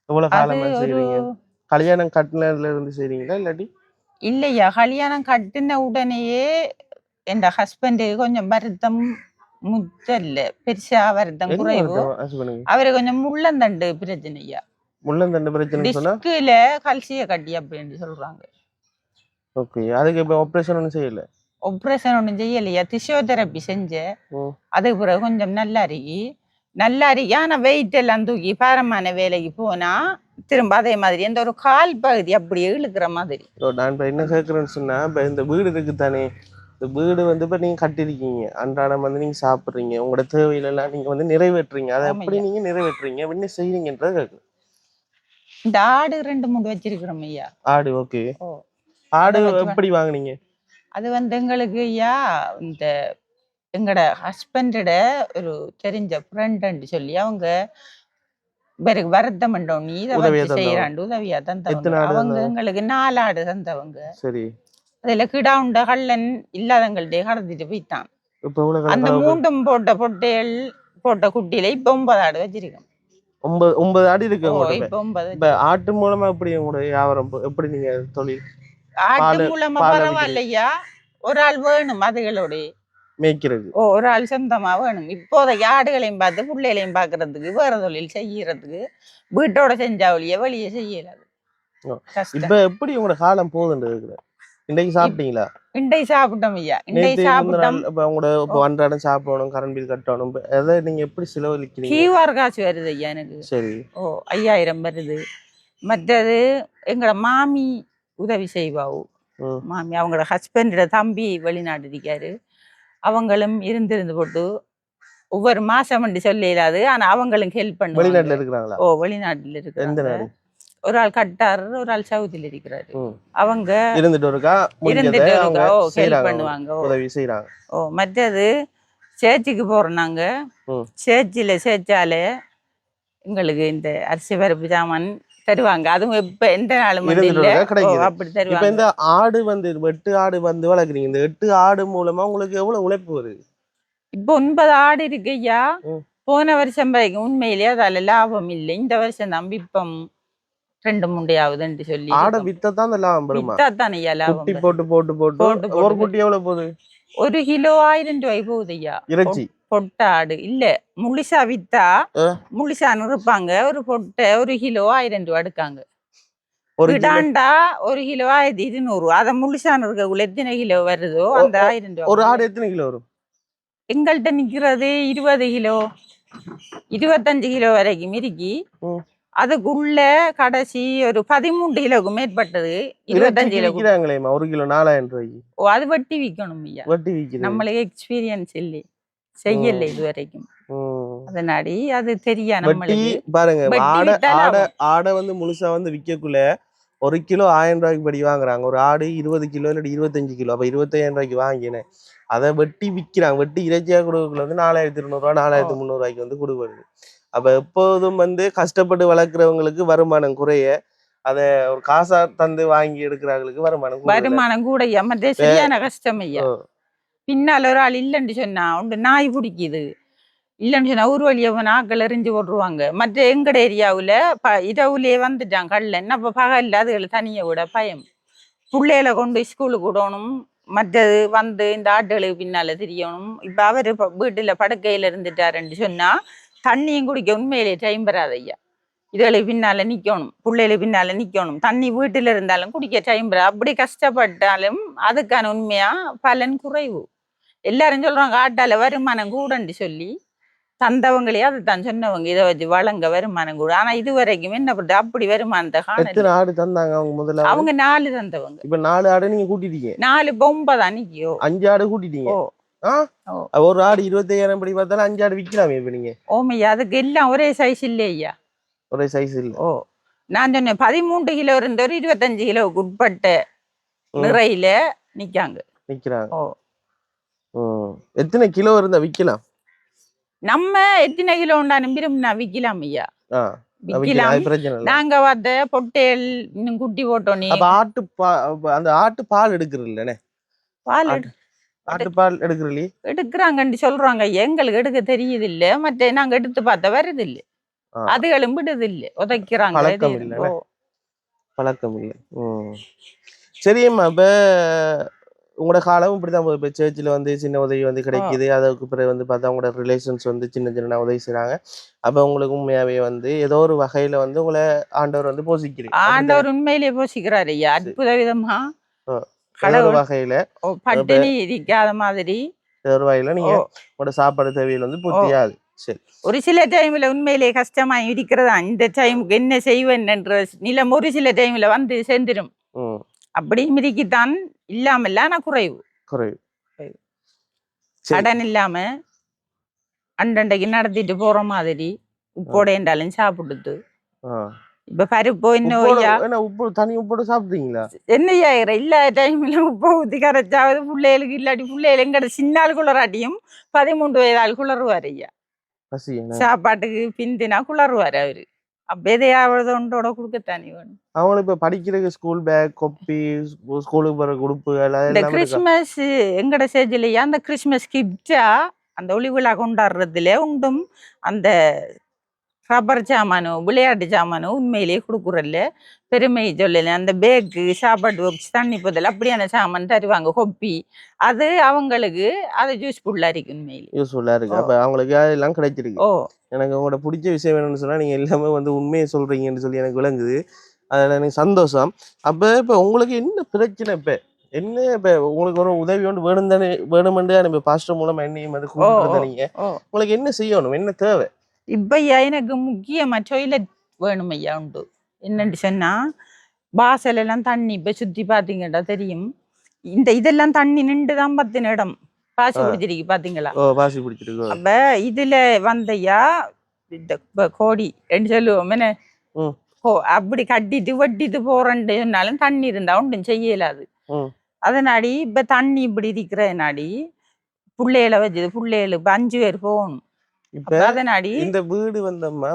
எவ்வளவு காலமா செய்றீங்க? கல்யாணம் கட்டினதுல இருந்து செய்றீங்களா இல்லாட்டி? இல்லையா, கல்யாணம் கட்டின உடனேயே என் ஹஸ்பண்ட் கொஞ்சம் வருத்தம் முத்தல்ல பெருசா வருத்தம் குறைவு. அவரு கொஞ்சம் முள்ளந்தண்டு பிரச்சனையா. முள்ளந்தண்டு பிரச்சனை சொன்னா கல்சிய கட்டி அப்படின்னு சொல்றாங்க. ஓகே. அதுக்கு இப்ப ஆபரேஷன் ஒன்றும் செய்யல? ஆபரேஷன் ஒன்றும் செய்யலையா. பிசியோதெரப்பி செஞ்சேன். அதுக்கு பிறகு கொஞ்சம் நல்லா இருக்கு. ஆனா வெயிட் எல்லாம் தூக்கி பாரமான வேலைக்கு போனா திரும்ப அதே மாதிரி எந்த ஒரு கால் பகுதி அப்படியே இழுக்கிற மாதிரி. நான் இப்ப என்ன கேட்கறேன்னு சொன்னா, இப்ப இந்த வீடு இருக்கு தானே, இந்த வீடு வந்து இப்ப நீங்க கட்டிருக்கீங்க, அன்றாடம் வந்து நீங்க சாப்பிடுறீங்க, உங்களோட தேவையிலெல்லாம் நீங்க வந்து நிறைவேற்றுறீங்க. அதை எப்படி நீங்க நிறைவேற்றுறீங்க, என்ன செய்றீங்கன்றத கேட்குறேன். இந்த ஆடு 2-3 வச்சிருக்கிறோம் ஐயா. ஆடு? ஓகே. ஆடு எப்படி வாங்குனீங்க? அது வந்து எங்களுக்கு ஐயா இந்த எங்கட ஹஸ்பண்டோட ஒரு தெரிஞ்ச ஃப்ரெண்ட் சொல்லி அவங்க வருத்தம் பண்ணோம். நீ இதை வச்சு செய்யறாண்டு உதவியா தந்தவங்க. அவங்க எங்களுக்கு 4 ஆடு தந்தவங்க. சரி. அதுல கிடா உண்ட கள்ளன் இல்லாதவங்கள்டே கடத்திட்டு போயிட்டான். அந்த 3 போட்ட குட்டியில இப்ப 9 ஆடு வச்சிருக்கோம். 9 ஆடு இருக்கு. இப்ப ஆட்டு மூலமா எப்படி உங்களுடைய வியாபாரம் எப்படி நீங்க தொழில்? ஆட்டு மூலமா பரவாயில்லையா, ஒரு ஆள் வேணும் அதுகளோட மேய்க்கிறது. ஒரு ஆள் சொந்தமா வேணும். இப்போதைக்கு ஆடுகளையும் பார்த்து பிள்ளைகளையும் பாக்குறதுக்கு வேற தொழில் செய்யறதுக்கு வீட்டோட செஞ்சாவளிய வெளியே செய்யலாது. இப்ப எப்படி உங்களோட காலம் போகுதுன்றது இன்னைக்கு சாப்பிட்டீங்களா? இன்றைக்கு சாப்பிட்டோம் ஐயா. இன்றைக்கு சாப்பிட்டோம். உங்களோட அன்றாடம் சாப்பிடணும், கரண்ட் பில் கட்டணும், அதை நீங்க எப்படி செலவழிக்கிறீங்க? கியூஆர் காசு வருது ஐயா எனக்கு. சரி. 5000 வருது. மற்றது எங்களோட மாமி உதவி செய்வாவு. மாமி அவங்களோட ஹஸ்பண்டோட தம்பி வெளிநாடு இருக்காரு. அவங்களும் இருந்து போட்டு ஒவ்வொரு மாசம் சொல்ல இயலாது. ஆனா அவங்களும் ஹெல்ப் பண்ணுவாங்க. வெளிநாட்டுல இருக்கிறாங்களா? வெளிநாட்டுல இருக்கிறாங்க. ஒரு ஆள் கட்டார், ஒரு ஆள் சவுதியில் இருக்கிறாரு. அவங்க இருந்துட்டு ஹெல்ப் பண்ணுவாங்க, உதவி செய்யறாங்க. மற்றது சேர்ச்சிக்கு போறோம் நாங்க. சேர்ச்சால எங்களுக்கு இந்த அரிசி பருப்பு சாமான் தருவாங்க. அதுவும் இப்ப எந்த நாளும் அப்படி தருவாங்க. இந்த ஆடு வந்து 8 ஆடு வந்து வளர்க்குறீங்க. இந்த 8 ஆடு மூலமா உங்களுக்கு எவ்வளவு உழைப்பு வருது? இப்ப 9 ஆடு இருக்கு ஐயா. போன வருஷம் வரைக்கும் உண்மையிலேயே அதால லாபம் இல்லை. இந்த வருஷம் நம்பி இப்ப 2-3 ஆகுதுன்னு சொல்லி ஆட வித்தான் லாபம் வருமா? வித்தாதான் ஐயா லாபம். போட்டு ஒரு குட்டி எவ்வளவு போகுது? 1 கிலோ 1000 ரூபாய் போகுது ஐயா. இறைச்சி பொட்டை ஆடு இல்ல, முழுசா வித்தா முழுசான்னு இருப்பாங்க. ஒரு பொட்டை 1 கிலோ 1000 ரூபாய் எடுக்காங்க. விடாண்டா 1 கிலோ 1200. அத முழுசான்னு இருக்கக்குள்ள எத்தனை கிலோ வருதோ அந்த 1000 ரூபாய். ஒரு ஆடு எத்தனை கிலோ வரும்? எங்கள்கிட்ட நிக்கிறது 20 கிலோ 25 கிலோ வரைக்கும் இருக்கி. அதுக்குள்ள கடைசி ஒரு 13 கிலோக்கு மேற்பட்டது 25 கிலோ. 1 கிலோ 4000 ரூபாய்க்கு. அது வட்டி விற்கணும் ஐயா. வட்டி விற்கணும். நம்மளுக்கு எக்ஸ்பீரியன்ஸ் இல்லை. செய்யல இது வரைக்கும். அதனாடி அது தெரியா வெட்டி நம்மளுக்கு. பாருங்க, வெட்டி ஆடை வித்தால் ஆடை ஆகும். ஆடை வந்து முழுசா வந்து விற்கக்குள்ள 1 கிலோ 1000 ரூபாய்க்கு படி வாங்குறாங்க. ஒரு ஆடு 20 கிலோ இல்லாட்டி 25 கிலோ, அப்ப 25,000 ரூபாய்க்கு வாங்கினேன். அதை வெட்டி விற்கிறாங்க. வெட்டி இறைச்சியா கொடுக்கல வந்து 4200 ரூபா 4300 ரூபாய்க்கு வந்து கொடுக்கப்படுது. அப்ப எப்போதும் வந்து கஷ்டப்பட்டு வளர்க்குறவங்களுக்கு வருமானம் குறைய, அதை ஒரு காசா தந்து வாங்கி எடுக்கிறவங்களுக்கு வருமானம் கூட மற்ற சரியான கஷ்டம் ஐயா. பின்னால ஒரு ஆள் இல்லைன்னு சொன்னா உண்டு நாய் பிடிக்குது இல்லைன்னு சொன்னா ஊர் வழியை ஆக்கள் எறிஞ்சு போட்டுருவாங்க. மற்ற எங்கட ஏரியாவில் இரவுலேயே வந்துட்டாங்க கல்லன். அப்போ பகல்ல அதுகளை தனியை விட பயம். பிள்ளைகளை கொண்டு ஸ்கூலுக்கு விடணும், மற்றது வந்து இந்த ஆட்டுகளுக்கு பின்னால தெரியணும். இப்போ அவர் வீட்டில் படுக்கையில் இருந்துட்டாருன்னு சொன்னா தண்ணியும் குடிக்க உண்மையிலே டைம் வராது ஐயா. இதுகளுக்கு பின்னால நிக்கணும், பிள்ளைகளுக்கு பின்னால நிக்கணும். தண்ணி வீட்டில் இருந்தாலும் குடிக்க டைம் வராது. அப்படி கஷ்டப்பட்டாலும் அதுக்கான உண்மையா பலன் குறைவு. எல்லாரும் சொல்றாங்க ஆட்டால வருமானம் கூடன்னு சொல்லி, தந்தவங்களே அதுதான் சொன்னவங்க இதை வச்சு வழங்க வருமானம் கூட. ஆனா இது வரைக்கும் என்ன பண்றது, அப்படி வருமானத்தை காணல. ஆடு தந்தாங்க அவங்க முதல்ல? அவங்க 4 தந்தவங்க. இப்ப 4 ஆடு நீங்க கூட்டிட்டீங்க? 4 9 தான் நிக்கியோ. 5 ஆடு கூட்டிட்டீங்க. ஒரு ஆடு 25,000 படி பார்த்தாலும் 5 ஆடு விற்கலாமே இப்ப நீங்க? ஓமையா, அதுக்கு எல்லாம் ஒரே சைஸ் இல்லையா? ஒரே சைஸ் இல்ல. நான் சொன்னேன் 13 கிலோ இருந்த ஒரு 25 கிலோவுக்கு உட்பட்ட நிறையில நிக்கிறாங்க. எத்தனை கிலோ இருந்தா விக்கலாம்? நம்ம எத்தனை கிலோ உண்டாலும் விரும்பினா விக்கலாம் ஐயா, விக்கலாம். நாங்க பார்த்த பொட்டேல் இன்னும் குட்டி போட்டோன்னே அந்த ஆட்டு பால் எடுக்கிறது இல்லனே? ஆட்டு பால் எடுக்கிறாங்கன்னு சொல்றாங்க. எங்களுக்கு எடுக்க தெரியுது இல்ல, மற்ற நாங்க எடுத்து பார்த்தா வருது இல்ல, அதுகளும் விடுது இல்ல, உதைக்கிறாங்க. பழக்கம் இல்லை. சரிம்மா, இப்ப உங்களோட காலம் இப்படிதான் போகுது. இப்போ சர்ச்சில் வந்து சின்ன உதவி வந்து கிடைக்குது, அதுக்கு பிறகு வந்து பார்த்தா உங்களோட ரிலேஷன்ஸ் வந்து சின்ன சின்ன உதவி செய்கிறாங்க. அப்போ உங்களுக்கு உண்மையாவே வந்து ஏதோ ஒரு வகையில் வந்து உங்களை ஆண்டவர் வந்து போஷிக்கிறீங்க. ஆண்டவர் உண்மையிலேயே போஷிக்கிறாரு ஐயா, அற்புத விதமா. ஒரு வகையில் பட்டினி இருக்காத மாதிரி ஒரு வகையில் நீங்கள் உங்களோட சாப்பாடு தேவையில் வந்து பூர்த்தியாது. சரி, ஒரு சில டைம்ல உண்மையிலேயே கஷ்டமா இருக்கிறதா, இந்த டைமுக்கு என்ன செய்வேன் என்ற நிலம் ஒரு சில டைம்ல வந்து சேர்ந்துடும். அப்படி மிதிக்குத்தான் இல்லாமல்ல, ஆனா குறைவு கடன் இல்லாம அண்டண்டைக்கு நடத்திட்டு போற மாதிரி உப்போட என்றாலும் சாப்பிடுது. இப்ப பருப்போ உப்பு தனி உப்போட சாப்பிடுறீங்களா? என்னையா இல்ல டைம்ல உப்பை ஊத்தி கரைச்சாவது பிள்ளைகளுக்கு, இல்லாட்டி பிள்ளைகள் எங்கட சின்னாள் குளராட்டியும் 13 வயதாள் குளருவார் ஐயா. சாப்பாட்டுக்கு பிந்தினா குளருவாரு அவரு. அப்ப எதையாவது ஒன்றோட கொடுக்கத்தானே வேணும். அவங்களுக்கு இப்ப படிக்கிறதுக்கு ஸ்கூல் பேக், கொப்பி, ஸ்கூலுக்கு போற உடுப்புகள், இந்த கிறிஸ்மஸ் எங்கட சேர்ச்சிலையா அந்த கிறிஸ்மஸ் கிஃப்டா அந்த ஒளி விழா கொண்டாடுறதுல உண்டும் அந்த ரப்பர் சாமானோ விளையாட்டு சாமானோ உண்மையிலேயே கொடுக்குறல்ல பெருமை சொல்லல. அந்த பேக்கு, சாப்பாடு பாக்ஸ், தண்ணி போதல் அப்படியான சாமான் தருவாங்க. கொப்பி அது அவங்களுக்கு அது யூஸ்ஃபுல்லா இருக்கு, உண்மையிலே யூஸ்ஃபுல்லா இருக்கு. அப்ப அவங்களுக்கு அதெல்லாம் கிடைச்சிருக்கு. எனக்கு உங்களோட பிடிச்ச விஷயம் என்னன்னு சொன்னா, நீங்க எல்லாமே வந்து உண்மையை சொல்றீங்கன்னு சொல்லி எனக்கு விளங்குது. அதில் எனக்கு சந்தோஷம். அப்ப இப்ப உங்களுக்கு என்ன பிரச்சனை? இப்ப உங்களுக்கு ஒரு உதவி ஒன்று வேணுமென்று இப்ப பாஸ்டர் மூலமா என்னையும் வந்து கூப்பிட்டுருந்தீங்க. உங்களுக்கு என்ன செய்யணும், என்ன தேவை? இப்ப எனக்கு முக்கியமா டொய்லெட் வேணும் ஐயா. உண்டு என்னன்னு சொன்னா, வாசல் எல்லாம் தண்ணி இப்ப சுத்தி பாத்தீங்கன்னா தெரியும், இந்த இதெல்லாம் தண்ணி நின்றுதான் 10 இடம் பாசி பிடிச்சிருக்கு பாத்தீங்களா? பாசி பிடிச்சிருக்கு. அப்ப இதுல வந்தையா இந்த கோடி என்று சொல்லுவோம் என்ன, அப்படி கட்டிட்டு வெட்டிட்டு போறேன்னு சொன்னாலும் தண்ணி இருந்தா ஒன்றும் செய்யலாது. அதனாடி இப்ப தண்ணி இப்படி இருக்கிறதுனாடி பிள்ளைகளை வச்சது, பிள்ளைகளுக்கு 5 பேர் போகணும். அதனாடி இந்த வீடு வந்தம்மா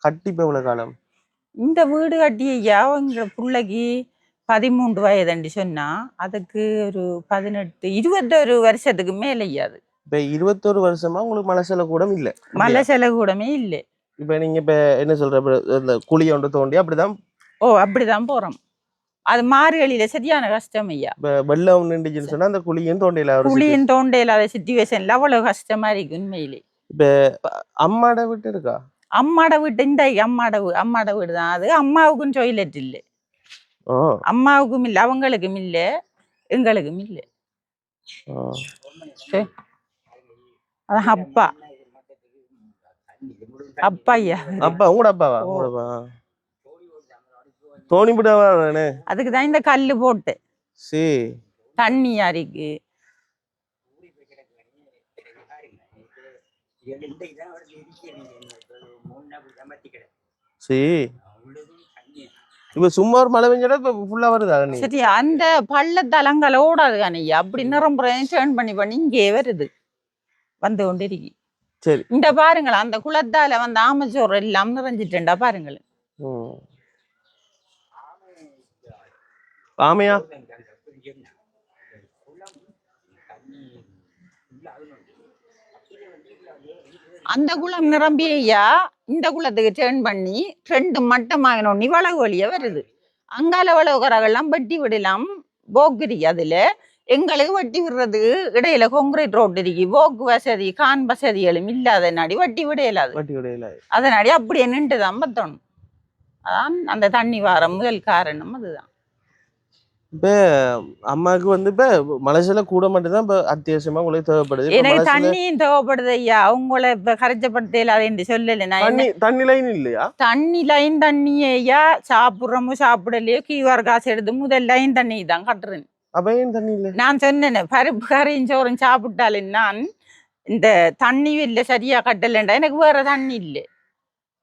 கட்டி எவ்வளவு காலம்? இந்த வீடு கட்டி ஐயா எங்க பிள்ளைக்கு 13 வயதுன்னு சொன்னா அதுக்கு ஒரு 18 21 வருஷத்துக்கு மேல ஐயாது. இப்ப 21 வருஷமா உங்களுக்கு மலசல கூடம் இல்ல? மலசல கூடமே இல்ல. இப்ப நீங்க இப்ப என்ன சொல்ற, இந்த குழி ஒன்று தோண்டி அப்படிதான்? அப்படிதான் போறோம். அது மார்கழியில சரியான கஷ்டம் ஐயா. வெள்ளம் நின்றுச்சுன்னு சொன்னா அந்த குழியும் தோண்டையில சிச்சுவேஷன்ல அவ்வளவு கஷ்டமா இருக்கு உண்மையிலே. இப்ப அம்மாட வீட்டு இருக்கா? அம்மாட வீட்டு இந்த அம்மாட வீடு தான். அது அம்மாவுக்கும் டொய்லெட் இல்லை, அம்மாவுக்கும் இல்லை, அவங்களுக்கும் இல்லை, எங்களுக்கும் இல்லை. அதான் அப்பா ஐயா. அப்பா உங்களோட அப்பாவா? தோணி விடவா? அதுக்குதான் இந்த கல்லு போட்டு தண்ணி யாருக்கு சரி இப்ப சும்மா ஒரு மழை பெஞ்சா இப்ப ஃபுல்லா வருதா தண்ணி? சரி அந்த பள்ளத்தலங்களை ஓடாது அண்ணையா அப்படி நிரம்புறையும் டேர்ன் பண்ணி இங்கே வருது வந்து கொண்டிருக்கி. சரி இந்த பாருங்களா அந்த குளத்தால வந்து ஆமச்சோறு எல்லாம் நிறைஞ்சிட்டுண்டா பாருங்கள். ஆமையா அந்த குளம் நிரம்பியா இந்த குளத்துக்கு டேர்ன் பண்ணி 2 மட்டமாகணும் இவ்வளவு வழிய வருது. அங்கால வளவுக்கரெல்லாம் வெட்டி விடலாம் போக்குரி. அதுல எங்களுக்கு வெட்டி விடுறதுக்கு இடையில கான்கிரீட் ரோட் இருக்கு. போக்கு வசதி கான் வசதிகளும் இல்லாத நாடி வெட்டி விடையலாது. அதனாடி அப்படியே நின்றுதான் பத்தணும். அதான் அந்த தண்ணி வார முதல் காரணம் அதுதான். இப்ப அம்மாவுக்கு வந்து இப்ப மலேசியால கூட மட்டும்தான் இப்ப அத்தியாவசியமா உங்களுக்கு தேவைப்படுது. எனக்கு தண்ணியும் தேவைப்படுது ஐயா. அவங்கள இப்ப கரைச்சப்படுத்தல என்று சொல்லல. தண்ணி லைன் இல்லையா? தண்ணி லைன் தண்ணி ஐயா சாப்பிடுறோமோ சாப்பிடலையோ கீவார் காசு எடுத்து முதல் லைன் தண்ணி தான் கட்டுறேன். அப்ப ஏன் தண்ணி இல்லை? நான் சொன்னேன் பருப்பு கரையும் சோறும் சாப்பிட்டாலும் நான் இந்த தண்ணி இல்லை சரியா கட்டலைண்டா எனக்கு வேற தண்ணி இல்லை.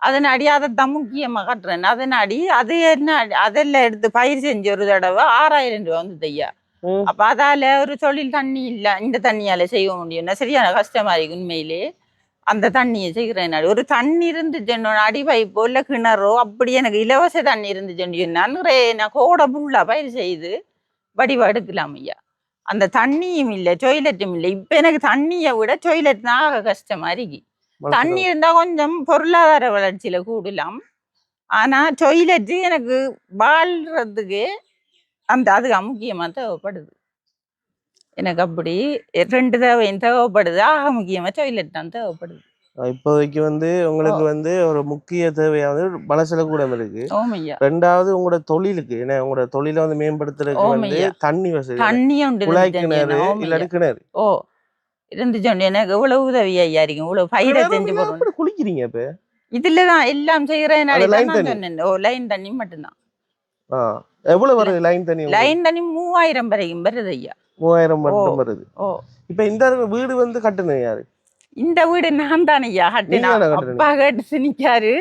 அதனாடி அதைத்தான் முக்கியமா கட்டுறேன். அதனாடி அது என்ன அதெல்லாம் எடுத்து பயிர் செஞ்சு ஒரு தடவை 6000 ரூபா வந்து ஐயா. அப்ப அதால ஒரு தொழில் தண்ணி இல்ல இந்த தண்ணியால செய்ய முடியும்னா சரியான கஷ்டமா இருக்கு உண்மையிலே. அந்த தண்ணியை செய்கிறேன். ஒரு தண்ணி இருந்துச்சு அடி பைப்போ இல்ல கிணறோ அப்படி எனக்கு இலவச தண்ணி இருந்துச்சு நான் கோடை புல்லா பயிர் செய்து வடிவா எடுக்கலாம் ஐயா. அந்த தண்ணியும் இல்லை டொய்லெட்டும் இல்லை. இப்ப எனக்கு தண்ணியை விட டொய்லெட் தான் கஷ்டமா இருக்கு. தண்ணி இருந்தா கொஞ்சம் பொருளாதார வளர்ச்சியில கூடலாம். ஆனா டொய்லெட் எனக்கு வாழ்றதுக்கு அந்த அதுக்கு முக்கியமா தேவைப்படுது. எனக்கு அப்படி 2 தேவையும் தேவைப்படுது. ஆக முக்கியமா டொய்லெட் தான் தேவைப்படுது. இப்போதைக்கு வந்து உங்களுக்கு வந்து ஒரு முக்கிய தேவையாவது மலேசியால கூட இருக்கு. ரெண்டாவது உங்களோட தொழிலுக்கு ஏன்னா உங்களோட தொழிலை வந்து மேம்படுத்துறதுக்கு வந்து தண்ணி வசதி. தண்ணி குழாய் கிணறு இல்லாட்டி கிணறு இருந்துச்சு. எனக்கு இவ்வளவு உதவி ஐயா இருக்கும். இவ்வளவு பயிரை செஞ்சு போடுறோம். குளிக்கிறீங்க இப்ப இதுலதான் எல்லாம் செய்யறேன். லைன் தண்ணி மட்டும்தான். எவ்வளவு வருது லைன் தண்ணி? லைன் தண்ணி 3000 வரைக்கும் வருது ஐயா. 3000 மட்டும் வருது. இப்ப இந்த வீடு வந்து கட்டுனது யாரு? இந்த வீடு நான் தானே ஐயா கட்டினேன். அப்பா கேட்டு நிக்காரு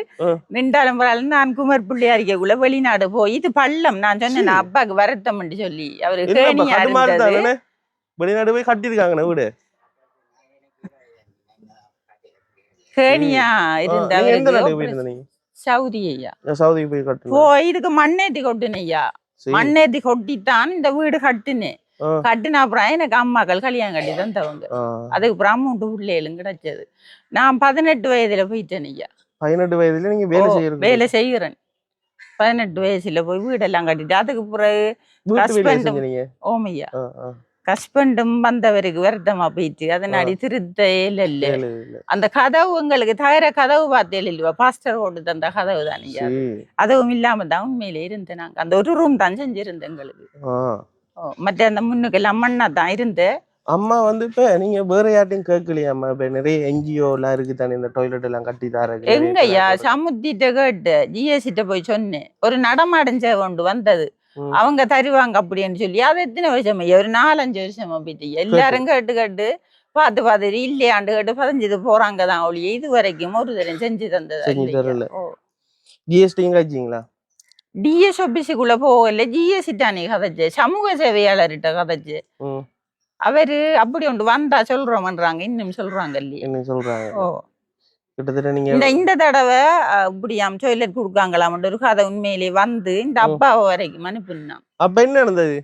நின்றாலும் பரவாயில்ல. நான் குமர் பிள்ளையாரிக்குள்ள வெளிநாடு போய் இது பள்ளம் நான் சொன்னேன் அப்பாக்கு வருத்தம் சொல்லி அவரு வெளிநாடு போய் கட்டிருக்காங்க வீடு. கேணியா இருந்த சவுதி ஐயா. சவுதி போய் இதுக்கு மண்ணேத்தி கொட்டுனையா. மண்ணேத்தி கொட்டித்தான் இந்த வீடு கட்டுனேன். கட்டின அப்புறம் எனக்கு அம்மாக்கள் கல்யாணம் கட்டி தான் தவங்க. அதுக்கு அப்புறம் அமௌண்ட் பிள்ளைகளும் கிடைச்சது. நான் 18 வயதுல போயிட்டேன் ஐயா. 18 வயதுல நீங்க வேலை செய்யறேன். 18 வயசுல போய் வீடெல்லாம் கட்டிட்டு அதுக்கு பிறகு ஓமையா ஹஸ்பண்டும் வந்தவருக்கு வருத்தமா போயிட்டு அதனாடி திருத்த இல்ல. அந்த கதவு உங்களுக்கு தவிர கதவு பார்த்தே இல்லையா? பாஸ்டர் ஓட்டு தந்த கதவு தான் ஐயா. அதுவும் இல்லாம தான் உண்மையில இருந்தேன். நாங்க அந்த ஒரு ரூம் தான் செஞ்சிருந்தேன் எங்களுக்கு. மற்ற அந்த முன்னுக்கெல்லாம் மண்ணா தான் இருந்து. அம்மா வந்து இப்ப நீங்க வேற யார்ட்டையும் கேட்கலையாம்மா? இப்ப நிறைய என்ஜிஓ எல்லாம் இருக்கு தானே இந்த டாய்லெட் எல்லாம் கட்டி தரது. எங்கய்யா சமுத்திட்ட கேட்டு ஜிஎஸ்கிட்ட போய் சொன்னேன். ஒரு நடமாடும் சேவை கொண்டு வந்தது அவங்க தருவாங்க அப்படின்னு சொல்லி. அது எத்தனை வருஷம் ஐயா? ஒரு 4-5 வருஷமா போயிட்டு எல்லாரும் கேட்டு பார்த்து இல்லையாண்டு கேட்டு பதிஞ்சது போறாங்கதான் ஒழிய இது வரைக்கும் ஒரு தரம் செஞ்சு தந்தது. டிஎஸ் ஆபீஸுக்குள்ள போகல. ஜிஎஸ்சி தானே கதைச்சு சமூக சேவையாளர்கிட்ட கதைச்சு அவரு அப்படி ஒன்று வந்தா சொல்றோம்ன்றாங்க. இன்னும் சொல்றாங்க இல்லையா? இந்த தடவை இப்படியாம் டொய்லெட் கொடுக்காங்களாம் ஒரு கதை உண்மையிலே வந்து இந்த அப்பாவை வரைக்கும் அனுப்பினான். அப்ப என்ன நடந்தது?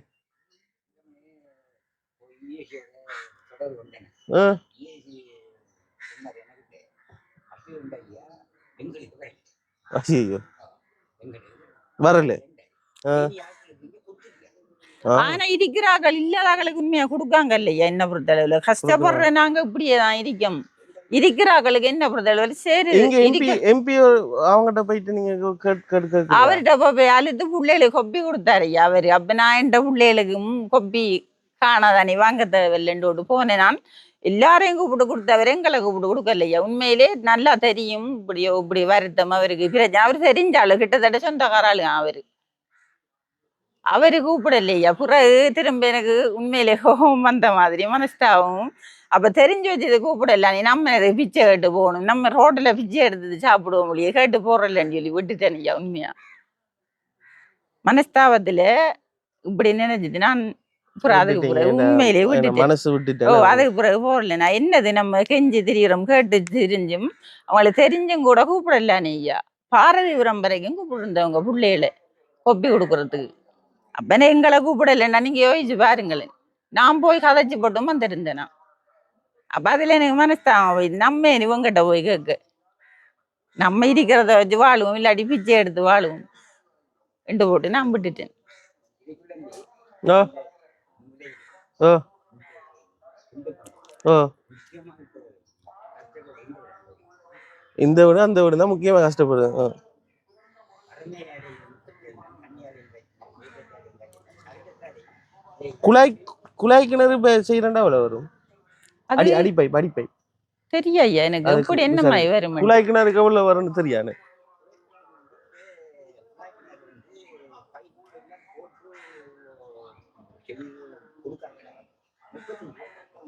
வரல. ஆனா இருக்கிறார்கள் இல்லாதவர்களுக்கு உண்மையா கொடுக்காங்க இல்லையா? என்ன பொறுத்தளவுல கஷ்டப்படுற நாங்க இப்படியேதான் இருக்கோம். இருக்கிறார்களுக்கு என்ன பொறுத்தளவு சரி அவங்ககிட்ட போயிட்டு நீங்க அவர்கிட்ட போய் அழுது பிள்ளைகளுக்கு கொப்பி கொடுத்தாரு அவரு. அப்ப நான் என் பிள்ளைகளுக்கும் கொப்பி காணாதானே வாங்க தேவையில்லைன்னு போனேன். நான் எல்லாரையும் கூப்பிட்டு கொடுத்தவர் எங்களை கூப்பிட்டு கொடுக்கலையா? உண்மையிலே நல்லா தெரியும் இப்படி வருத்தம் அவருக்கு பிரச்சனை. அவரு தெரிஞ்சாளு கிட்டத்தட்ட சொந்தக்காராளு அவரு. அவரு கூப்பிடலையா, பிறகு திரும்ப எனக்கு உண்மையிலே கோபம் வந்த மாதிரி மனஸ்தாவும். அப்ப தெரிஞ்சு வச்சது கூப்பிடல, நீ நம்ம பிச்சை கேட்டு போகணும், நம்ம ரோட்ல பிச்சை எடுத்தது சாப்பிடுவோம் முடியும், கேட்டு போறலன்னு சொல்லி விட்டுட்டேன் ஐயா. உண்மையா மனஸ்தாபத்துல இப்படி நினைச்சிட்டு நான் அப்புறம் அதுக்கு பிறகு உண்மையிலே விட்டுட்டேன். மனசு விட்டுட்டேன். அதுக்கு பிறகு போறல. நான் என்னது நம்ம கெஞ்சி திரியிறோம், கேட்டு தெரிஞ்சும் அவங்களுக்கு தெரிஞ்சும் கூட கூப்பிடலானே ஐயா. பாரதி விளம்பரைக்கும் கூப்பிட்டுருந்தவங்க பிள்ளைகளை கொப்பி கொடுக்கறதுக்கு. அப்ப எங்களை கூப்பிடலைன்னா நீங்க யோசிச்சு பாருங்களேன். நான் போய் கதைச்சு போட்டும் வந்திருந்தேன். அப்ப அதுல எனக்கு மனஸ்தாபம் போய் நம்ம இவங்கிட்ட போய் கேட்க, நம்ம இருக்கிறத வச்சு வாழுவோம், இல்லாட்டி பிச்சை எடுத்து வாழுவோம் ரெண்டு போட்டு நான் விட்டுட்டேன். இந்த விட அந்த விட தான் முக்கியமா கஷ்டப்படுது. குழாய் கிணறு செய்யறா எவ்வளவு வரும்? அடிப்பை தெரியா எனக்கு எப்படி என்ன மாதிரி வரும்? குழாய் கிணறுக்கு எவ்வளவு வரும்னு தெரியாது.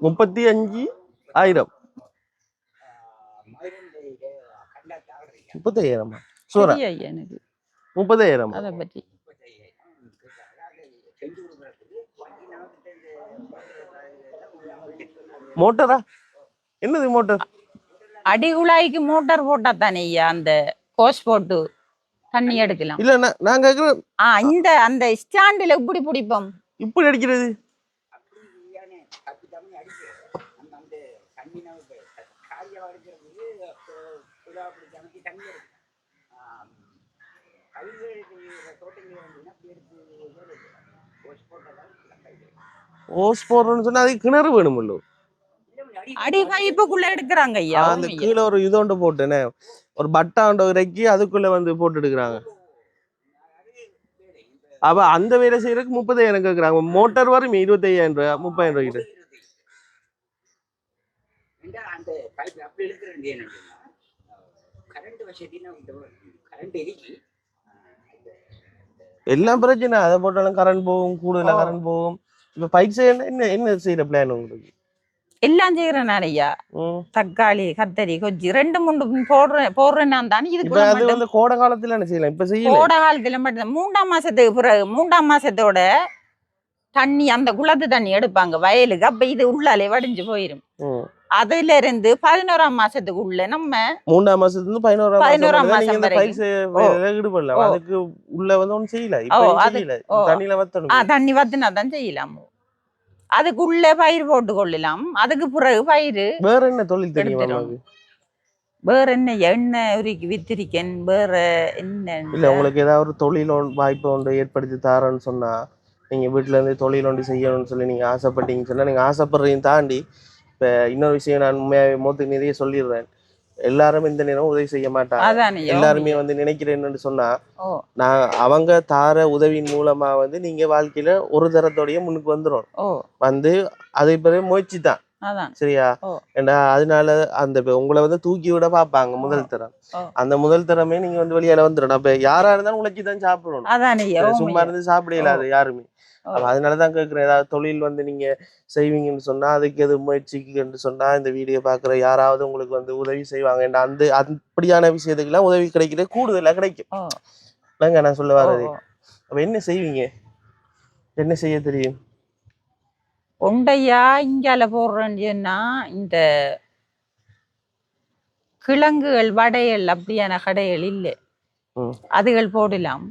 35,000. 30,000 சோரா? எனக்கு 30,000 அதை பற்றி மோட்டரா? என்னது மோட்டர்? அடிகுழாய்க்கு மோட்டார் போட்டா தானே ஐயா அந்த கோஸ் போட்டு தண்ணி எடுக்கலாம். இல்ல நான் கேக்குறேன், இந்த அந்த ஸ்டாண்டில் எப்படி பிடிப்போம்? இப்படி அடிக்கிறது ஓஸ் போடுறோம்னு சொன்னா அதுக்கு கிணறு வேணுமல்லோ. அடி பைப்புக்குள்ள எடுக்கிறாங்க ஐயா. அந்த கீழே ஒரு இதோண்டு போட்டுனே ஒரு பட்டாண்ட இறக்கி அதுக்குள்ள வந்து போட்டு எடுக்கிறாங்க. அப்ப அந்த வேலை செய்யறதுக்கு 30,000 கேக்குறாங்க. மோட்டார் வரும் 25,000 ரூபாய் 30,000 ரூபாய்க்கு. எல்லாம் பிரச்சனை, அதை போட்டாலும் கரண்ட் போகும், கூடுதலா கரண்ட் போகும். இப்ப பைக் செய்ய என்ன செய்யற பிளான் உங்களுக்கு? எல்லாம் செய்யறேன் ஐயா. தக்காளி, கத்தரி, கொச்சி 2-3 போடுறேன் நான் தானே. இதுக்கு அது வந்து கோடை காலத்துல என்ன செய்யலாம்? இப்ப செய்யல. கோடை காலத்துல மட்டும் 3ஆம் மாசத்துக்கு பிறகு 3ஆம் மாசத்தோட தண்ணி அந்த குளத்து தண்ணி எடுப்பாங்க வயலுக்கு. அப்ப இது உள்ளாலே வடிஞ்சு போயிரும். அதுல இருந்து 11ஆம் மாசத்துக்கு உள்ள நம்ம 3ஆம் மாசத்துல இருந்து 11ஆம் மாசம் வரைக்கும் ஈடுபடலாம். அதுக்கு உள்ள வந்து ஒன்னும் செய்யல. தண்ணியில வத்தணும். தண்ணி வத்தினா தான் செய்யலாம். அதுக்குள்ள பயிர் போட்டு கொள்ளலாம். அதுக்கு பிறகு பயிர். வேற என்ன தொழில் தெரியும்? வேற என்ன எண்ணெய் உருக்கி வித்திரிக்கன். வேற என்ன இல்ல உங்களுக்கு ஏதாவது ஒரு தொழில் வாய்ப்பு ஒன்று ஏற்படுத்தி தாரன்னு சொன்னா, நீங்க வீட்டுல இருந்து தொழில் ஒன்று செய்யணும்னு சொல்லி நீங்க ஆசைப்பட்டீங்கன்னு சொன்னா, நீங்க ஆசைப்படுறதையும் தாண்டி இப்ப இன்னொரு விஷயம் நான் உண்மையாவே மோத்துக்கு நிறைய சொல்லிடுறேன். எல்லாரும் இந்த நேரம் உதவி செய்ய மாட்டாங்க. எல்லாருமே வந்து நினைக்கிறேன்னு சொன்னா, நான் அவங்க தார உதவியின் மூலமா வந்து நீங்க வாழ்க்கையில ஒரு தரத்தோடய முன்னுக்கு வந்துடும். வந்து அதை பிறகு முயற்சி தான். சரியா? ஏன்னா அதனால அந்த உங்களை வந்து தூக்கி விட பாப்பாங்க முதல் தரம். அந்த முதல் தரமே நீங்க வந்து வெளியால வந்துடும். அப்ப யாரா இருந்தாலும் உழைச்சி தான் சாப்பிடணும். சும்மா இருந்து சாப்பிட இயலாது யாருமே. அதனாலதான் கேட்கிறேன், ஏதாவது தொழில் வந்து நீங்க செய்வீங்கன்னு சொன்னா அதுக்கு எது முயற்சிக்குன்னு சொன்னா இந்த வீடியோ பாக்குற யாராவது உங்களுக்கு வந்து உதவி செய்வாங்க. அந்த அப்படியான விஷயத்துக்கு எல்லாம் உதவி கிடைக்கிறது கூடுதலா கிடைக்கும். நான் சொல்ல வர்றது. அப்ப என்ன செய்வீங்க? என்ன செய்ய தெரியும்? ஒண்டையா இங்கால போடுறேன்னா இந்த கிழங்குகள் வடைகள் அப்படியான கடைகள் இல்லை, அதுகள் போடலாம்.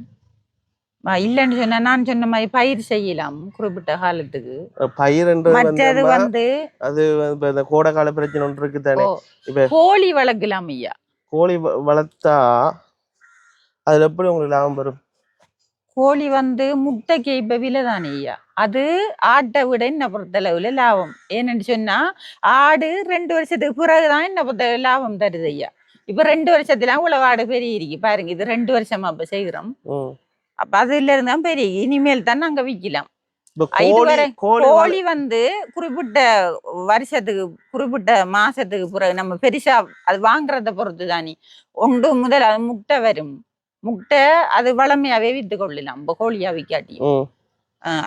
இல்லன்னு சொன்னா நான் சொன்ன மாதிரி பயிர் செய்யலாம் குறிப்பிட்ட காலத்துக்கு. மற்றது வந்து அது இந்த கோடை கால பிரச்சனை ஒன்று இருக்கு தானே. இப்ப கோழி வளர்க்கலாம் ஐயா. கோழி வளர்த்தா அதுல எப்படி உங்களுக்கு லாபம் வரும்? கோழி வந்து முட்டைக்கு இப்ப விலை தானே ஐயா. அது ஆட்டை விட என்ன பொறுத்தளவுல லாபம். ஏன்னு சொன்னா ஆடு 2 வருஷத்துக்கு பிறகுதான் என்ன பொறுத்த லாபம் தருது ஐயா. இப்ப 2 வருஷத்துல உழவு ஆடு பெரிய இருக்கு பாருங்க. இது 2 வருஷமா அப்ப செய்கிறோம். அப்ப அதுல இருந்தா பெரிய இனிமேல் தான் நாங்க விற்கலாம். கோழி வந்து குறிப்பிட்ட வருஷத்துக்கு குறிப்பிட்ட மாசத்துக்கு பிறகு நம்ம பெருசா அது வாங்குறத பொறுத்து தானே. 1 முதல் அது முட்டை வரும். முட்டை அது வளமையாவே வித்து கொள்ளலாம் நம்ம கோழியா விக்காட்டியும்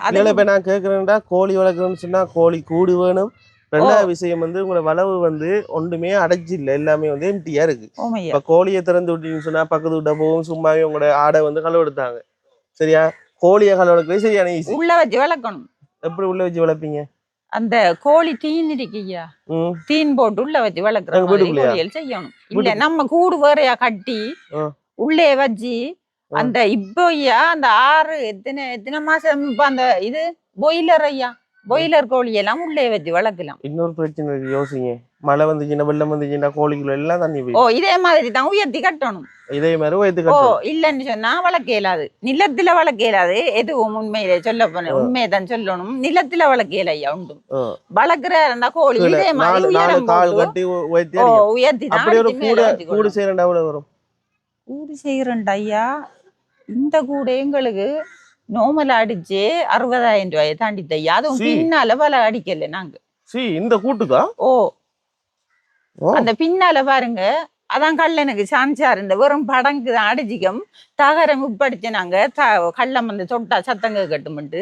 அதுல இப்ப நான் கேக்குறேன்டா கோழி வளர்க்குறேன்னு சொன்னா கோழி கூடு வேணும். ரெண்டாவது விஷயம் வந்து உங்களோட வளவு வந்து ஒன்றுமே அடைச்சு இல்லை, எல்லாமே வந்து எம்டியா இருக்கு. இப்ப கோழியை திறந்து விட்டீங்கன்னு சொன்னா பக்கத்து விட்ட போகும், சும்மாவே உங்களோட ஆடை வந்து களவெடுத்தாங்க. சரியா? கோழியை களவெடுக்கிறது சரியான ஈஸி. உள்ள வச்சு வளர்க்கணும். எப்படி உள்ள வச்சு வளர்ப்பீங்க? அந்த கோழி தீன் இருக்கியா, தீன் போட்டு உள்ள வச்சு வளர்க்குறோம் செய்யணும். இல்ல நம்ம கூடு வேறையா கட்டி உள்ளே வச்சு அந்த இப்போயா அந்த 6 எத்தனை மாசம் இப்ப அந்த இது பாய்லர் ஐயா, பாய்லர் கோழி எல்லாம் உள்ளே வச்சு வளர்க்கலாம். இன்னொரு பிரச்சனை இருக்கு, யோசிங்க. மழை வந்துச்சுன்னா வெள்ளம் வந்துச்சுன்னா கோழிக்குள்ள எல்லாம் தண்ணி போய். இதே மாதிரி தான் உயர்த்தி கட்டணும். இதே மாதிரி உயர்த்தி கட்டணும். இல்லன்னு சொன்னா வளர்க்க இயலாது, நிலத்துல வளர்க்க இயலாது. எதுவும் உண்மையிலே சொல்ல போன உண்மையதான் சொல்லணும். நிலத்துல வளர்க்க இயல ஐயா உண்டு. வளர்க்குற இருந்தா கோழி இதே மாதிரி உயர்த்தி தான். கூடு செய்யறா எவ்வளவு வரும்? கூடு செய்யறேன்டா ஐயா, இந்த கூடை எங்களுக்கு நோமலா அடிச்சு 60,000 ரூபாயை தாண்டி தையா. அதுவும் பின்னால வலை அடிக்கல நாங்க. இந்த கூட்டுக்கா? அந்த பின்னால பாருங்க, அதான் கல்லனுக்கு சான்சார் இந்த வெறும் படங்கு தான் அடிச்சிக்கம் தகரம் உப்படிச்சு நாங்க கள்ளம் வந்து தொட்டா சத்தங்க கட்டுமெண்டு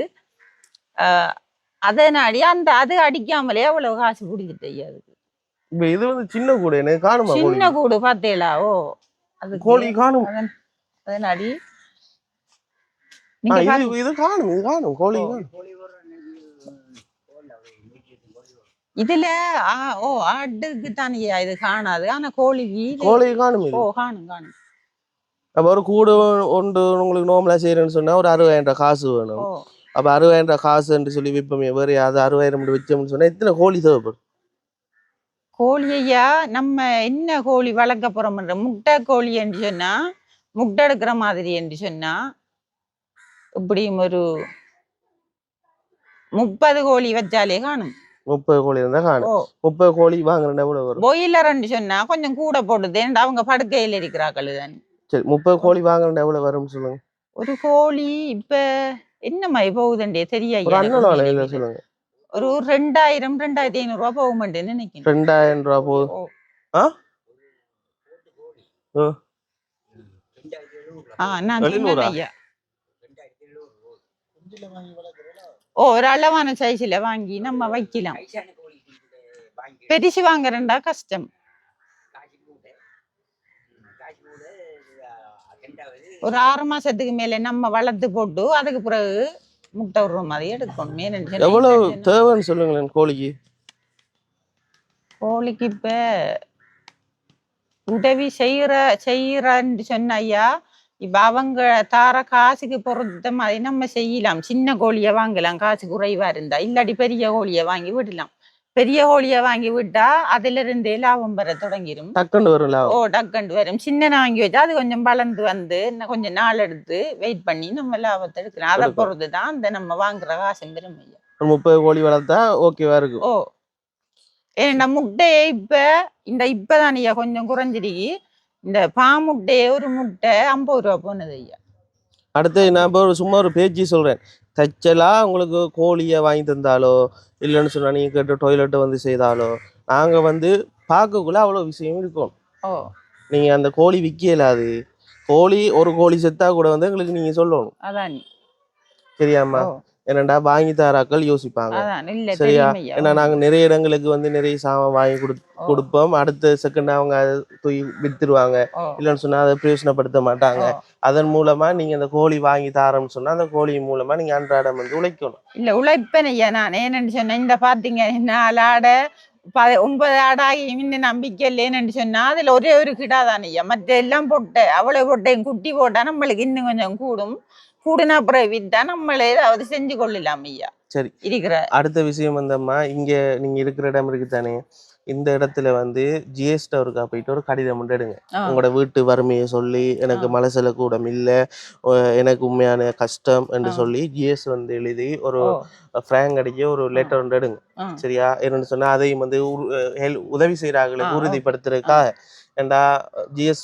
அதை நாடி அந்த அது அடிக்காமலே அவ்வளவு காசு பிடிச்சிட்டு ஐயா. அதுக்கு இது வந்து சின்ன கூடு, எனக்கு காணுமா? சின்ன கூடு பார்த்தேலா? அது கோழி காணும். அதனாடி இது காணும், இது காணும், கோழி காணும். இதுல ஆட்டுக்கு தானியா இது காணாது, ஆனா கோழி காணும். காணும் காணும். அப்ப ஒரு கூடு ஒன்று உங்களுக்கு நோம்பலா செய்யறேன்னு சொன்னா ஒரு 60,000 ரூபாய் காசு வேணும். அப்ப 60,000 ரூபாய் காசுன்னு சொல்லி விற்போமே, வேற யாவது 60,000 வச்சோம்னு சொன்னா எத்தனை கோழி தேவைப்படும்? கோழி ஐயா நம்ம என்ன கோழி வளர்க்க போறோம்ன்ற முட்டை கோழி என்று சொன்னா, முட்டை எடுக்கிற மாதிரி என்று சொன்னா இப்படியும் ஒரு 30 கோழி வச்சாலே காணும். 30 கோழி இருந்தா காணும். 30 கோழி வாங்குறேன் எவ்வளவு வரும்? பாய்லர்ன்னு சொன்னா கொஞ்சம் கூட போடுது, அவங்க படுக்கையில இருக்கிறாக்கள் தான். சரி, 30 கோழி வாங்குறேன் எவ்வளவு வரும்னு சொல்லுங்க. ஒரு கோழி இப்ப என்ன மாதிரி போகுதுண்டே தெரியாது. சொல்லுங்க. ஒரு 2,000 2,500 ரூபாய் போக மாட்டேன்னு நினைக்கிறேன். 2,000 ரூபாய் போகுது. நான் சொன்னேன் ஐயா. ஒரு அளவான சைஸ்ல வாங்கி நம்ம வைக்கலாம். பெருசு வாங்குறேன்டா கஷ்டம். ஒரு 6 மாசத்துக்கு மேல நம்ம வளர்த்து போட்டு அதுக்கு பிறகு முட்டை விடுற மாதிரி எடுக்கணும். எவ்வளவு தேவைன்னு சொல்லுங்களேன் கோழிக்கு. கோழிக்கு இப்ப உதவி செய்யறன்னு சொன்ன ஐயா, இப்ப அவங்க தார காசுக்கு பொறுத்த மாதிரி நம்ம செய்யலாம். சின்ன கோழிய வாங்கலாம் காசு குறைவா இருந்தா, இல்லாட்டி பெரிய கோழிய வாங்கி விடலாம். பெரிய கோழிய வாங்கி விட்டா அதுல இருந்தே லாபம் வர தொடங்கிடும். டக்குண்டு வரும். டக்குண்டு வரும். சின்ன வாங்கி வச்சா அது கொஞ்சம் வளர்ந்து வந்து கொஞ்சம் நாள் எடுத்து வெயிட் பண்ணி நம்ம லாபத்தை எடுக்கலாம். அதை பொறுத்துதான் அந்த நம்ம வாங்குற காசு பெரும் ஐயா. 30 கோழி வளர்த்தா ஓகேவா இருக்கும். ஏன்னா முட்டையே இப்பதான் ஐயா கொஞ்சம் குறைஞ்சிருக்கு. இந்த பாமுட்டையே ஒரு முட்டை 50 ரூபா போனது ஐயா. அடுத்து நான் சும்மா ஒரு பேச்சு சொல்றேன். தச்சலா உங்களுக்கு கோழியை வாங்கி தந்தாலோ இல்லைன்னு சொன்னா நீங்க கேட்ட டாய்லெட்டை வந்து செய்தாலோ நாங்க வந்து பார்க்கக்குள்ள அவ்வளோ விஷயம் இருக்கும். நீங்க அந்த கோழி விற்கலாது. ஒரு கோழி செத்தா கூட வந்து எங்களுக்கு நீங்க சொல்லணும். அதான் சரியாம்மா? என்னடா வாங்கி தாராக்கள் யோசிப்பாங்க. சரியா? ஏன்னா நாங்க நிறைய இடங்களுக்கு வந்து நிறைய சாமான் வாங்கி கொடுப்போம். அடுத்த செகண்ட் அவங்க தூக்கி வித்துருவாங்க. இல்லைன்னு சொன்னா அதை பிரயோஜனப்படுத்த மாட்டாங்க. அதன் மூலமா நீங்க அந்த கோழி வாங்கி தாரம்னு சொன்னா அந்த கோழி மூலமா நீங்க அன்றாடம் வந்து உழைக்கணும். இல்ல உழைப்பேன் ஐயா. நான் என்னன்னு சொன்னேன், இந்த பாத்தீங்க 4 ஆடை 9 ஆடாகி இன்னும் நம்பிக்கை இல்லைன்னு சொன்னா அதுல ஒரே ஒரு கிடாதான் ஐயா. மற்ற எல்லாம் போட்ட அவ்வளவு போட்டையும் குட்டி போட்டா நம்மளுக்கு இன்னும் கொஞ்சம் கூடுனா அப்புறம் வித்தா நம்மளே ஏதாவது செஞ்சு கொள்ளலாம் ஐயா. சரி, இருக்கிற அடுத்த விஷயம் வந்தம்மா, இங்க நீங்க இருக்கிற இடம் இருக்குதானே, இந்த இடத்துல வந்து ஜிஎஸ் டவருக்கா போயிட்டு ஒரு கடிதம் எடுங்க. உங்களோட வீட்டு வறுமையை சொல்லி எனக்கு மலை செல்ல கூட இல்லை, எனக்கு உண்மையான கஷ்டம் என்று சொல்லி ஜிஎஸ் வந்து எழுதி ஒரு ஃப்ராங்க் அடிக்க ஒரு லெட்டர் ஒன்று எடுங்க. சரியா? என்னன்னு சொன்னா அதையும் வந்து உதவி செய்யறாங்களுக்கு உறுதிப்படுத்துறதுக்காக. ஏண்டா ஜிஎஸ்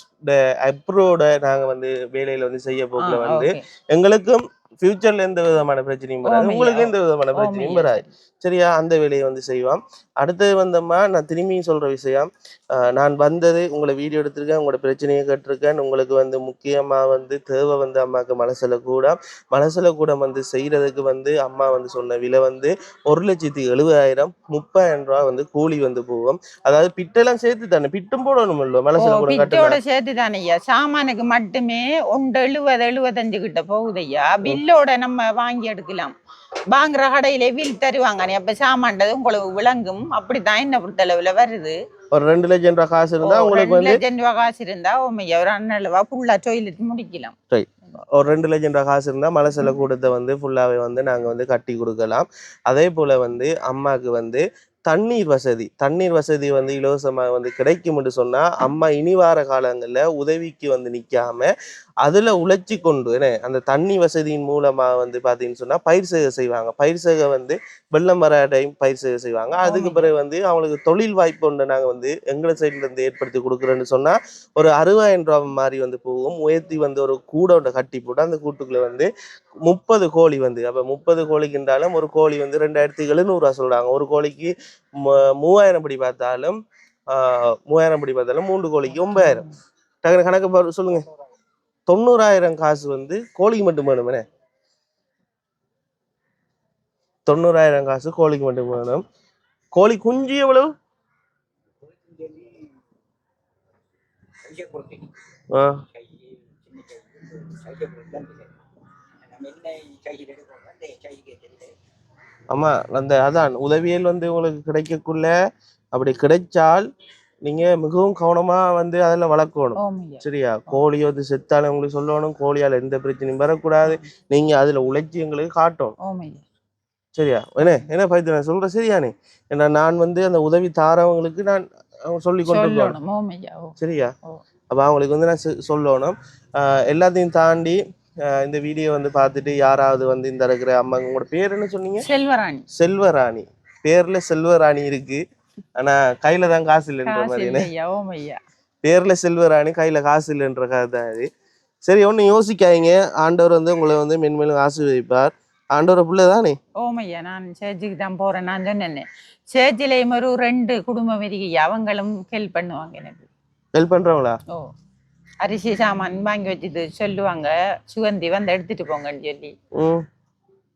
அப்ரோட நாங்க வந்து வேலையில வந்து செய்ய போக்குல வந்து எங்களுக்கும் ஃபியூச்சர்ல எந்த விதமான பிரச்சனையும் வராது, உங்களுக்கு எந்த விதமான பிரச்சனையும் வராது. சரியா? அந்த வேலையை வந்து செய்வோம். அடுத்தது வந்தம்மா, நான் திரும்பியும் சொல்ற விஷயம், நான் வந்தது உங்களை வீடியோ எடுத்திருக்கேன், உங்களோட பிரச்சனையை கேட்டிருக்கேன். உங்களுக்கு வந்து முக்கியமா வந்து தேவை வந்து அம்மாவுக்கு மனசுல கூட வந்து செய்யறதுக்கு வந்து அம்மா வந்து சொன்ன விலை வந்து 1,70,000 30,000 ரூபாய் வந்து கூலி வந்து போகும். அதாவது பிட்டெல்லாம் சேர்த்து தானே, பிட்டும் போடணும் இல்ல மனசுல கூட பிட்டோட சேர்த்து தானே ஐயா. சாமானுக்கு மட்டுமே 70-75 கிட்ட போகுது ஐயா. பில்லோட நம்ம வாங்கி எடுக்கலாம். வாங்குற கடையில வில் தருவாங்க, அப்ப சாமான்றது உங்களுக்கு விளங்கும். அப்படித்தான் என்ன பொறுத்தளவுல வருது. ஒரு 2 லட்சம் ரூபாய் காசு இருந்தா உங்களுக்கு 2 லட்சம் ரூபாய் காசு இருந்தா ஒரு அண்ணளவா ஃபுல்லா டொய்லெட் முடிக்கலாம். ஒரு 2 லட்சம் ரூபாய் காசு இருந்தா மலசல கூடத்தை வந்து ஃபுல்லாவே வந்து நாங்க வந்து கட்டி கொடுக்கலாம். அதே போல வந்து அம்மாவுக்கு வந்து தண்ணீர் வசதி வந்து இலவசமாக வந்து கிடைக்கும் என்று சொன்னா அம்மா இனி வார காலங்கள்ல உதவிக்கு வந்து நிக்காம அதுல உழைச்சி கொண்டு அந்த தண்ணி வசதியின் மூலமா வந்து பாத்தீங்கன்னு சொன்னா பயிர் செய்வாங்க. பயிர் சேகை வந்து வெள்ளம் வர டைம் பயிர் சேகை செய்வாங்க. அதுக்கு பிறகு வந்து அவங்களுக்கு தொழில் வாய்ப்பு ஒன்று நாங்க வந்து எங்களை சைட்ல இருந்து ஏற்படுத்தி கொடுக்குறோன்னு சொன்னா ஒரு 60,000 ரூபாய் மாதிரி வந்து போகும். உயர்த்தி வந்து ஒரு கூடை ஒன்று கட்டி போட்டு அந்த கூட்டுக்குள்ள வந்து 30 கோழி வந்து, அப்ப 30 கோழிக்குன்றாலும் ஒரு கோழி வந்து 2,700 ரூபா சொல்றாங்க. ஒரு கோழிக்கு 3,000 படி பார்த்தாலும் 3 கோழிக்கு 9,000. டக்குனு கணக்கு சொல்லுங்க. 90,000 காசு வந்து கோழிக்கு மட்டும் வேணுமே. 90,000 காசு கோழிக்கு மட்டும் வேணும். கோழி குஞ்சு எவ்வளவு? ஆமா, அதான் உதவியல் வந்து உங்களுக்கு கிடைக்கக்குள்ள அப்படி கிடைச்சால் நீங்க மிகவும் கவனமா வந்து அதில் வளர்க்கணும். சரியா? கோழி வந்து செத்தாலும் உங்களுக்கு சொல்லணும், கோழியால எந்த பிரச்சனையும் வரக்கூடாது. நீங்க அதுல உழைச்சி எங்களுக்கு காட்டணும். சரியா? என்ன பைத்தியம் நான் சொல்றேன் சரியானே? ஏன்னா நான் வந்து அந்த உதவி தாரவங்களுக்கு நான் சொல்லி கொண்டு சரியா? அப்ப அவங்களுக்கு வந்து நான் சொல்லணும். எல்லாத்தையும் தாண்டி இந்த வீடியோ வந்து பார்த்துட்டு யாராவது வந்து இந்த இருக்கிற அம்மா, உங்களோட பேர் என்ன சொன்னீங்க? செல்வராணி. பேர்ல செல்வராணி இருக்கு, ஆனா கையில தான் காசு இல்லைன்ற மாதிரி. பேர்ல செல்வராணி, கையில காசு இல்லைன்ற கதை தான் இது. சரி, ஒன்னும் யோசிக்காதீங்க. ஆண்டவர் வந்து உங்களை வந்து மென்மேலும் ஆசீர்வதிப்பார். ஆண்டவரை பிள்ளை தானே? ஓமையா, நான் சேர்ச்சுக்கு தான் போறேன். நான் சொன்னேன் சேர்ச்சிலையும் ஒரு 2 குடும்பம் இருக்கு, அவங்களும் ஹெல்ப் பண்ணுவாங்க. எனக்கு ஹெல்ப் பண்றவங்களா? அரிசி சாமான் வாங்கி வச்சுட்டு சொல்லுவாங்க, சுகந்தி வந்து எடுத்துட்டு போங்கன்னு சொல்லி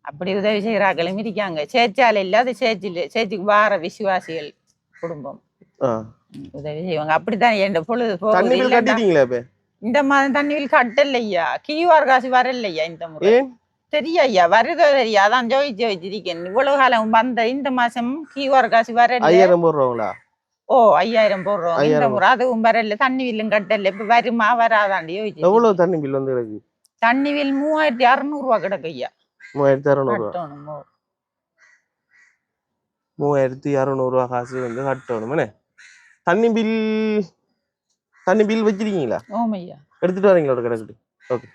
அப்படி உதவி செய்யறாங்களும் இருக்காங்க. சேர்ச்சால இல்லாத சேர்ச்சுக்கு வார விசுவாசிகள் குடும்பம் உதவி செய்வாங்க. அப்படித்தான் என் பொழுது போகுது. இந்த மாதம் தண்ணியில் கட்டலையா, கியூஆர் காசு வரலையா இந்த முறை. தெரியா வருதோ தெரியா, அதான் ஜோதிச்சு வச்சிருக்கேன். இவ்வளவு காலம் வந்த இந்த மாசம் கியூஆர் காசு வரல. 5,000 போடுறவங்களா? 5,000 போடுறோம் இந்த முறை. அதுவும் வரல, தண்ணி பில்லும் கட்டல. இப்ப வருமா வராதாண்டி யோசிச்சு. எவ்வளவு தண்ணி பில் வந்து கிடக்கு? தண்ணி பில் 3,600 ரூபாய் கிடக்கு ஐயா. 3,600 ரூபாய் காசு வந்து கட்டணும். தண்ணி பில் வச்சிருக்கீங்களா? ஓமையா, எடுத்துட்டு வரீங்களா ஒரு கிடக்கு? ஓகே.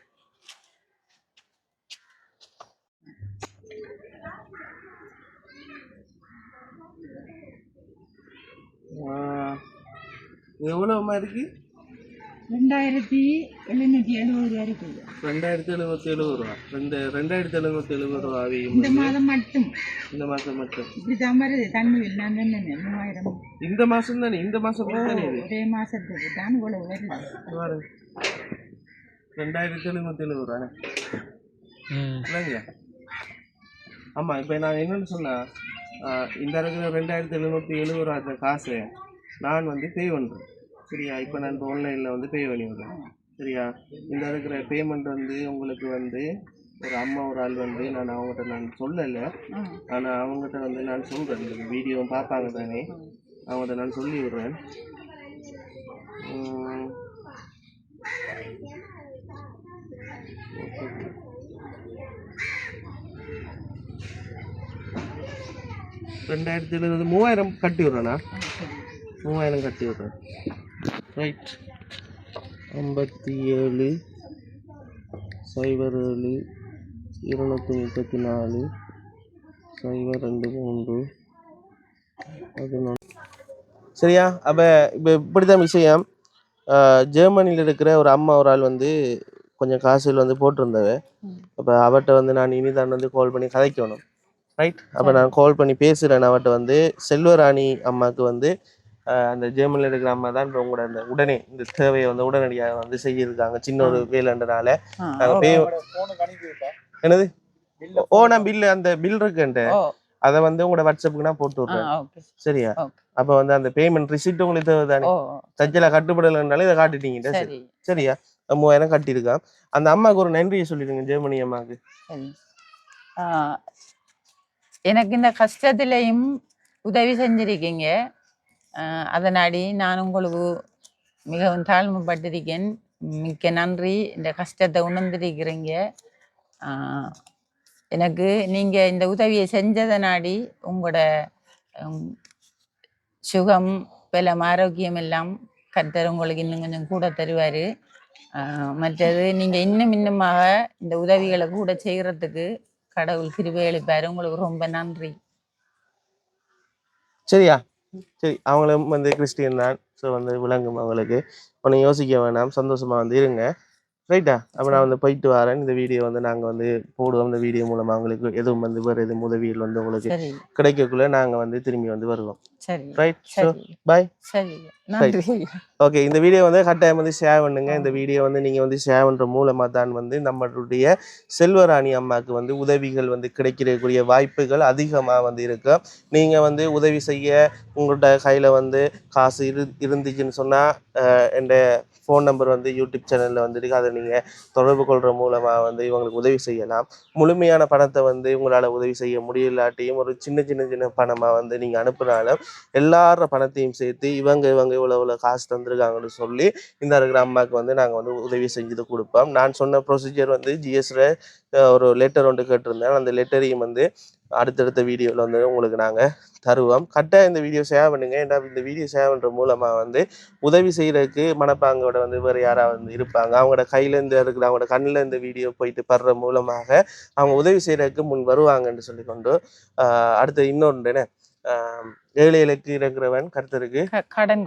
எவ்வளவுமா இருக்கு? 2,770 ரூபாய் இருக்கு. 2,770 ரூபா. 2,770 ரூபா. இந்த மாதம் மட்டும். இந்த மாசம் மட்டும் இப்படிதான் வருது தண்ணி பில். நான் தானே 3,000. இந்த மாசம் தானே? இந்த மாசம் ஒரே மாசத்துக்கு தான் இவ்வளவு வருது. 2,770 ரூபா. ஆமா, இப்ப நான் என்னன்னு சொன்னா, இந்த இருக்கிற 2,770 ரூபா காசு நான் வந்து பே பண்றேன். சரியா? இப்போ நான் இப்போ ஆன்லைனில் வந்து பே பண்ணி விடுறேன். சரியா? இந்த இருக்கிற பேமெண்ட் வந்து உங்களுக்கு வந்து ஒரு அம்மா ஒரு ஆள் வந்து நான் அவங்ககிட்ட நான் சொல்லலை, ஆனால் அவங்ககிட்ட வந்து நான் சொல்கிறேன். இந்த வீடியோவும் பார்ப்பாங்க தானே, அவங்ககிட்ட நான் சொல்லி விடுறேன். $2,770 3,000 கட்டி விடுறேண்ணா. 3,000 கட்டி விடுறேன். ரைட். 57 07 234 023 11. சரியா? அப்போ இப்போ இப்படி தான் விஷயம். ஜெர்மனியில் இருக்கிற ஒரு அம்மா ஒரு ஆள் வந்து கொஞ்சம் காசுகள் வந்து போட்டிருந்தவ. அப்போ அவட்ட வந்து நான் இனிதான் வந்து கால் பண்ணி கதைக்கணும். ரைட், அப்போ நான் கால் பண்ணி பேசுகிறேன். அவட்ட வந்து செல்வராணி அம்மாவுக்கு வந்து அந்த ஜெர்மனியில் இருக்கிற அம்மா தான் இப்போ உங்களோட அந்த உடனே இந்த தேவையை வந்து உடனடியாக வந்து செய்யிருக்காங்க. சின்ன ஒரு வேலைன்றனால என்னது நான் பில்லு அந்த பில் இருக்குன்ட்டு அதை வந்து உங்களோட வாட்ஸ்அப்புக்கு நான் போட்டு விட்றேன். சரியா? அப்போ வந்து அந்த பேமெண்ட் ரிசிப்ட் உங்களுக்கு தேவை தானே? சர்ச்சில் கட்டுப்படலைன்னாலும் இதை காட்டிட்டீங்க. சரியா? 3000 கட்டியிருக்கான். அந்த அம்மாவுக்கு ஒரு நன்றியை சொல்லிடுங்க, ஜெர்மனி அம்மாவுக்கு. எனக்கு இந்த கஷ்டத்திலையும் உதவி செஞ்சிருக்கீங்க. அதனாடி நான் உங்களுக்கு மிகவும் தாழ்மைப்பட்டிருக்கேன். மிக்க நன்றி. இந்த கஷ்டத்தை உணர்ந்திருக்கிறீங்க. எனக்கு நீங்கள் இந்த உதவியை செஞ்சதனாடி உங்களோட சுகம் பலம் ஆரோக்கியம் எல்லாம் கர்த்தர் உங்களுக்கு இன்னும் கொஞ்சம் கூட தருவார். மற்றது நீங்கள் இன்னுமாக இந்த உதவிகளை கூட செய்கிறதுக்கு கடவுள் கிருபை அளிப்பார். உங்களுக்கு ரொம்ப நன்றி. சரியா? சரி, அவங்களும் வந்து கிறிஸ்டியன் தான். ஸோ வந்து விளங்கும் அவங்களுக்கு. ஒன்றும் யோசிக்க வேணாம், சந்தோஷமாக வந்து இருங்க. ரைட்டா? அப்போ நான் வந்து போயிட்டு வரேன். இந்த வீடியோ வந்து நாங்கள் வந்து போடுவோம். இந்த வீடியோ மூலமாக அவங்களுக்கு எதுவும் வந்து வேறு எதுவும் உதவிகள் வந்து உங்களுக்கு கிடைக்கக்குள்ள நாங்கள் வந்து திரும்பி வந்து வருவோம். Right, so bye. ஓகே, இந்த வீடியோ வந்து கட்டாயம் வந்து ஷேர் பண்ணுங்க. இந்த வீடியோ வந்து நீங்கள் வந்து ஷேர் பண்ணுற மூலமாக தான் வந்து நம்மளுடைய செல்வராணி அம்மாவுக்கு வந்து உதவிகள் வந்து கிடைக்கக்கூடிய வாய்ப்புகள் அதிகமாக வந்து இருக்கு. நீங்கள் வந்து உதவி செய்ய உங்கள்கிட்ட கையில் வந்து காசு இருந்துச்சுன்னு சொன்னால் என் ஃபோன் நம்பர் வந்து யூடியூப் சேனலில் வந்துருக்கு. அதை நீங்கள் தொடர்பு கொள்கிற மூலமாக வந்து இவங்களுக்கு உதவி செய்யலாம். முழுமையான பணத்தை வந்து உங்களால் உதவி செய்ய முடியலாட்டியும் ஒரு சின்ன சின்ன சின்ன பணமாக வந்து நீங்கள் அனுப்புனாலும் எல்லார பணத்தையும் சேர்த்து இவங்க இவ்வளோ காசு தந்துருக்காங்கன்னு சொல்லி இந்த இருக்கிற அம்மாவுக்கு வந்து நாங்கள் வந்து உதவி செஞ்சது கொடுப்போம். நான் சொன்ன ப்ரொசீஜர் வந்து ஜிஎஸ்ல ஒரு லெட்டர் ஒன்று கேட்டிருந்தேன். அந்த லெட்டரையும் வந்து அடுத்தடுத்த வீடியோவில் வந்து உங்களுக்கு நாங்கள் தருவோம். கரெக்டாக இந்த வீடியோ ஷேர் பண்ணுங்க. ஏன்னா இந்த வீடியோ ஷேர் பண்ணுற மூலமாக வந்து உதவி செய்கிறதுக்கு மனப்பாங்கோட வந்து வேறு யாராவது வந்து இருப்பாங்க. அவங்களோட கையிலேருந்து இருக்கிற அவங்களோட கண்ணில் இந்த வீடியோ போயிட்டு படுற மூலமாக அவங்க உதவி செய்கிறதுக்கு முன் வருவாங்கன்னு சொல்லி கொண்டு அடுத்து இன்னொன்று ஏழைகளுக்கு இருக்கிறவன் கர்த்தருக்கு கடன்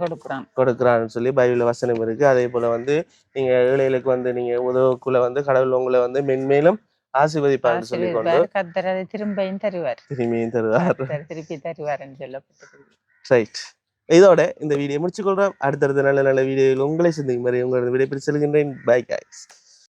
கொடுக்குறான்னு சொல்லி பைபிள் வசனம் இருக்கு. அதே போல வந்து நீங்க ஏழைகளுக்கு வந்து நீங்க உதவக்குள்ள வந்து கடவுள் உங்களை வந்து மென்மேலும் ஆசீர்வதிப்பார்னு சொல்லி கொண்டு கர்த்தர் அதை திரும்பியும் தருவார். திருப்பி தருவார்னு சொல்லப்பட்டது. ரைட், இதோட இந்த வீடியோ முடிச்சுக்கொள்றோம். அடுத்தடுத்த நல்ல நல்ல வீடியோவில் உங்களை சந்திக்கும் மாதிரி உங்களோட விடைபெற்று செல்கின்றேன். Bye guys.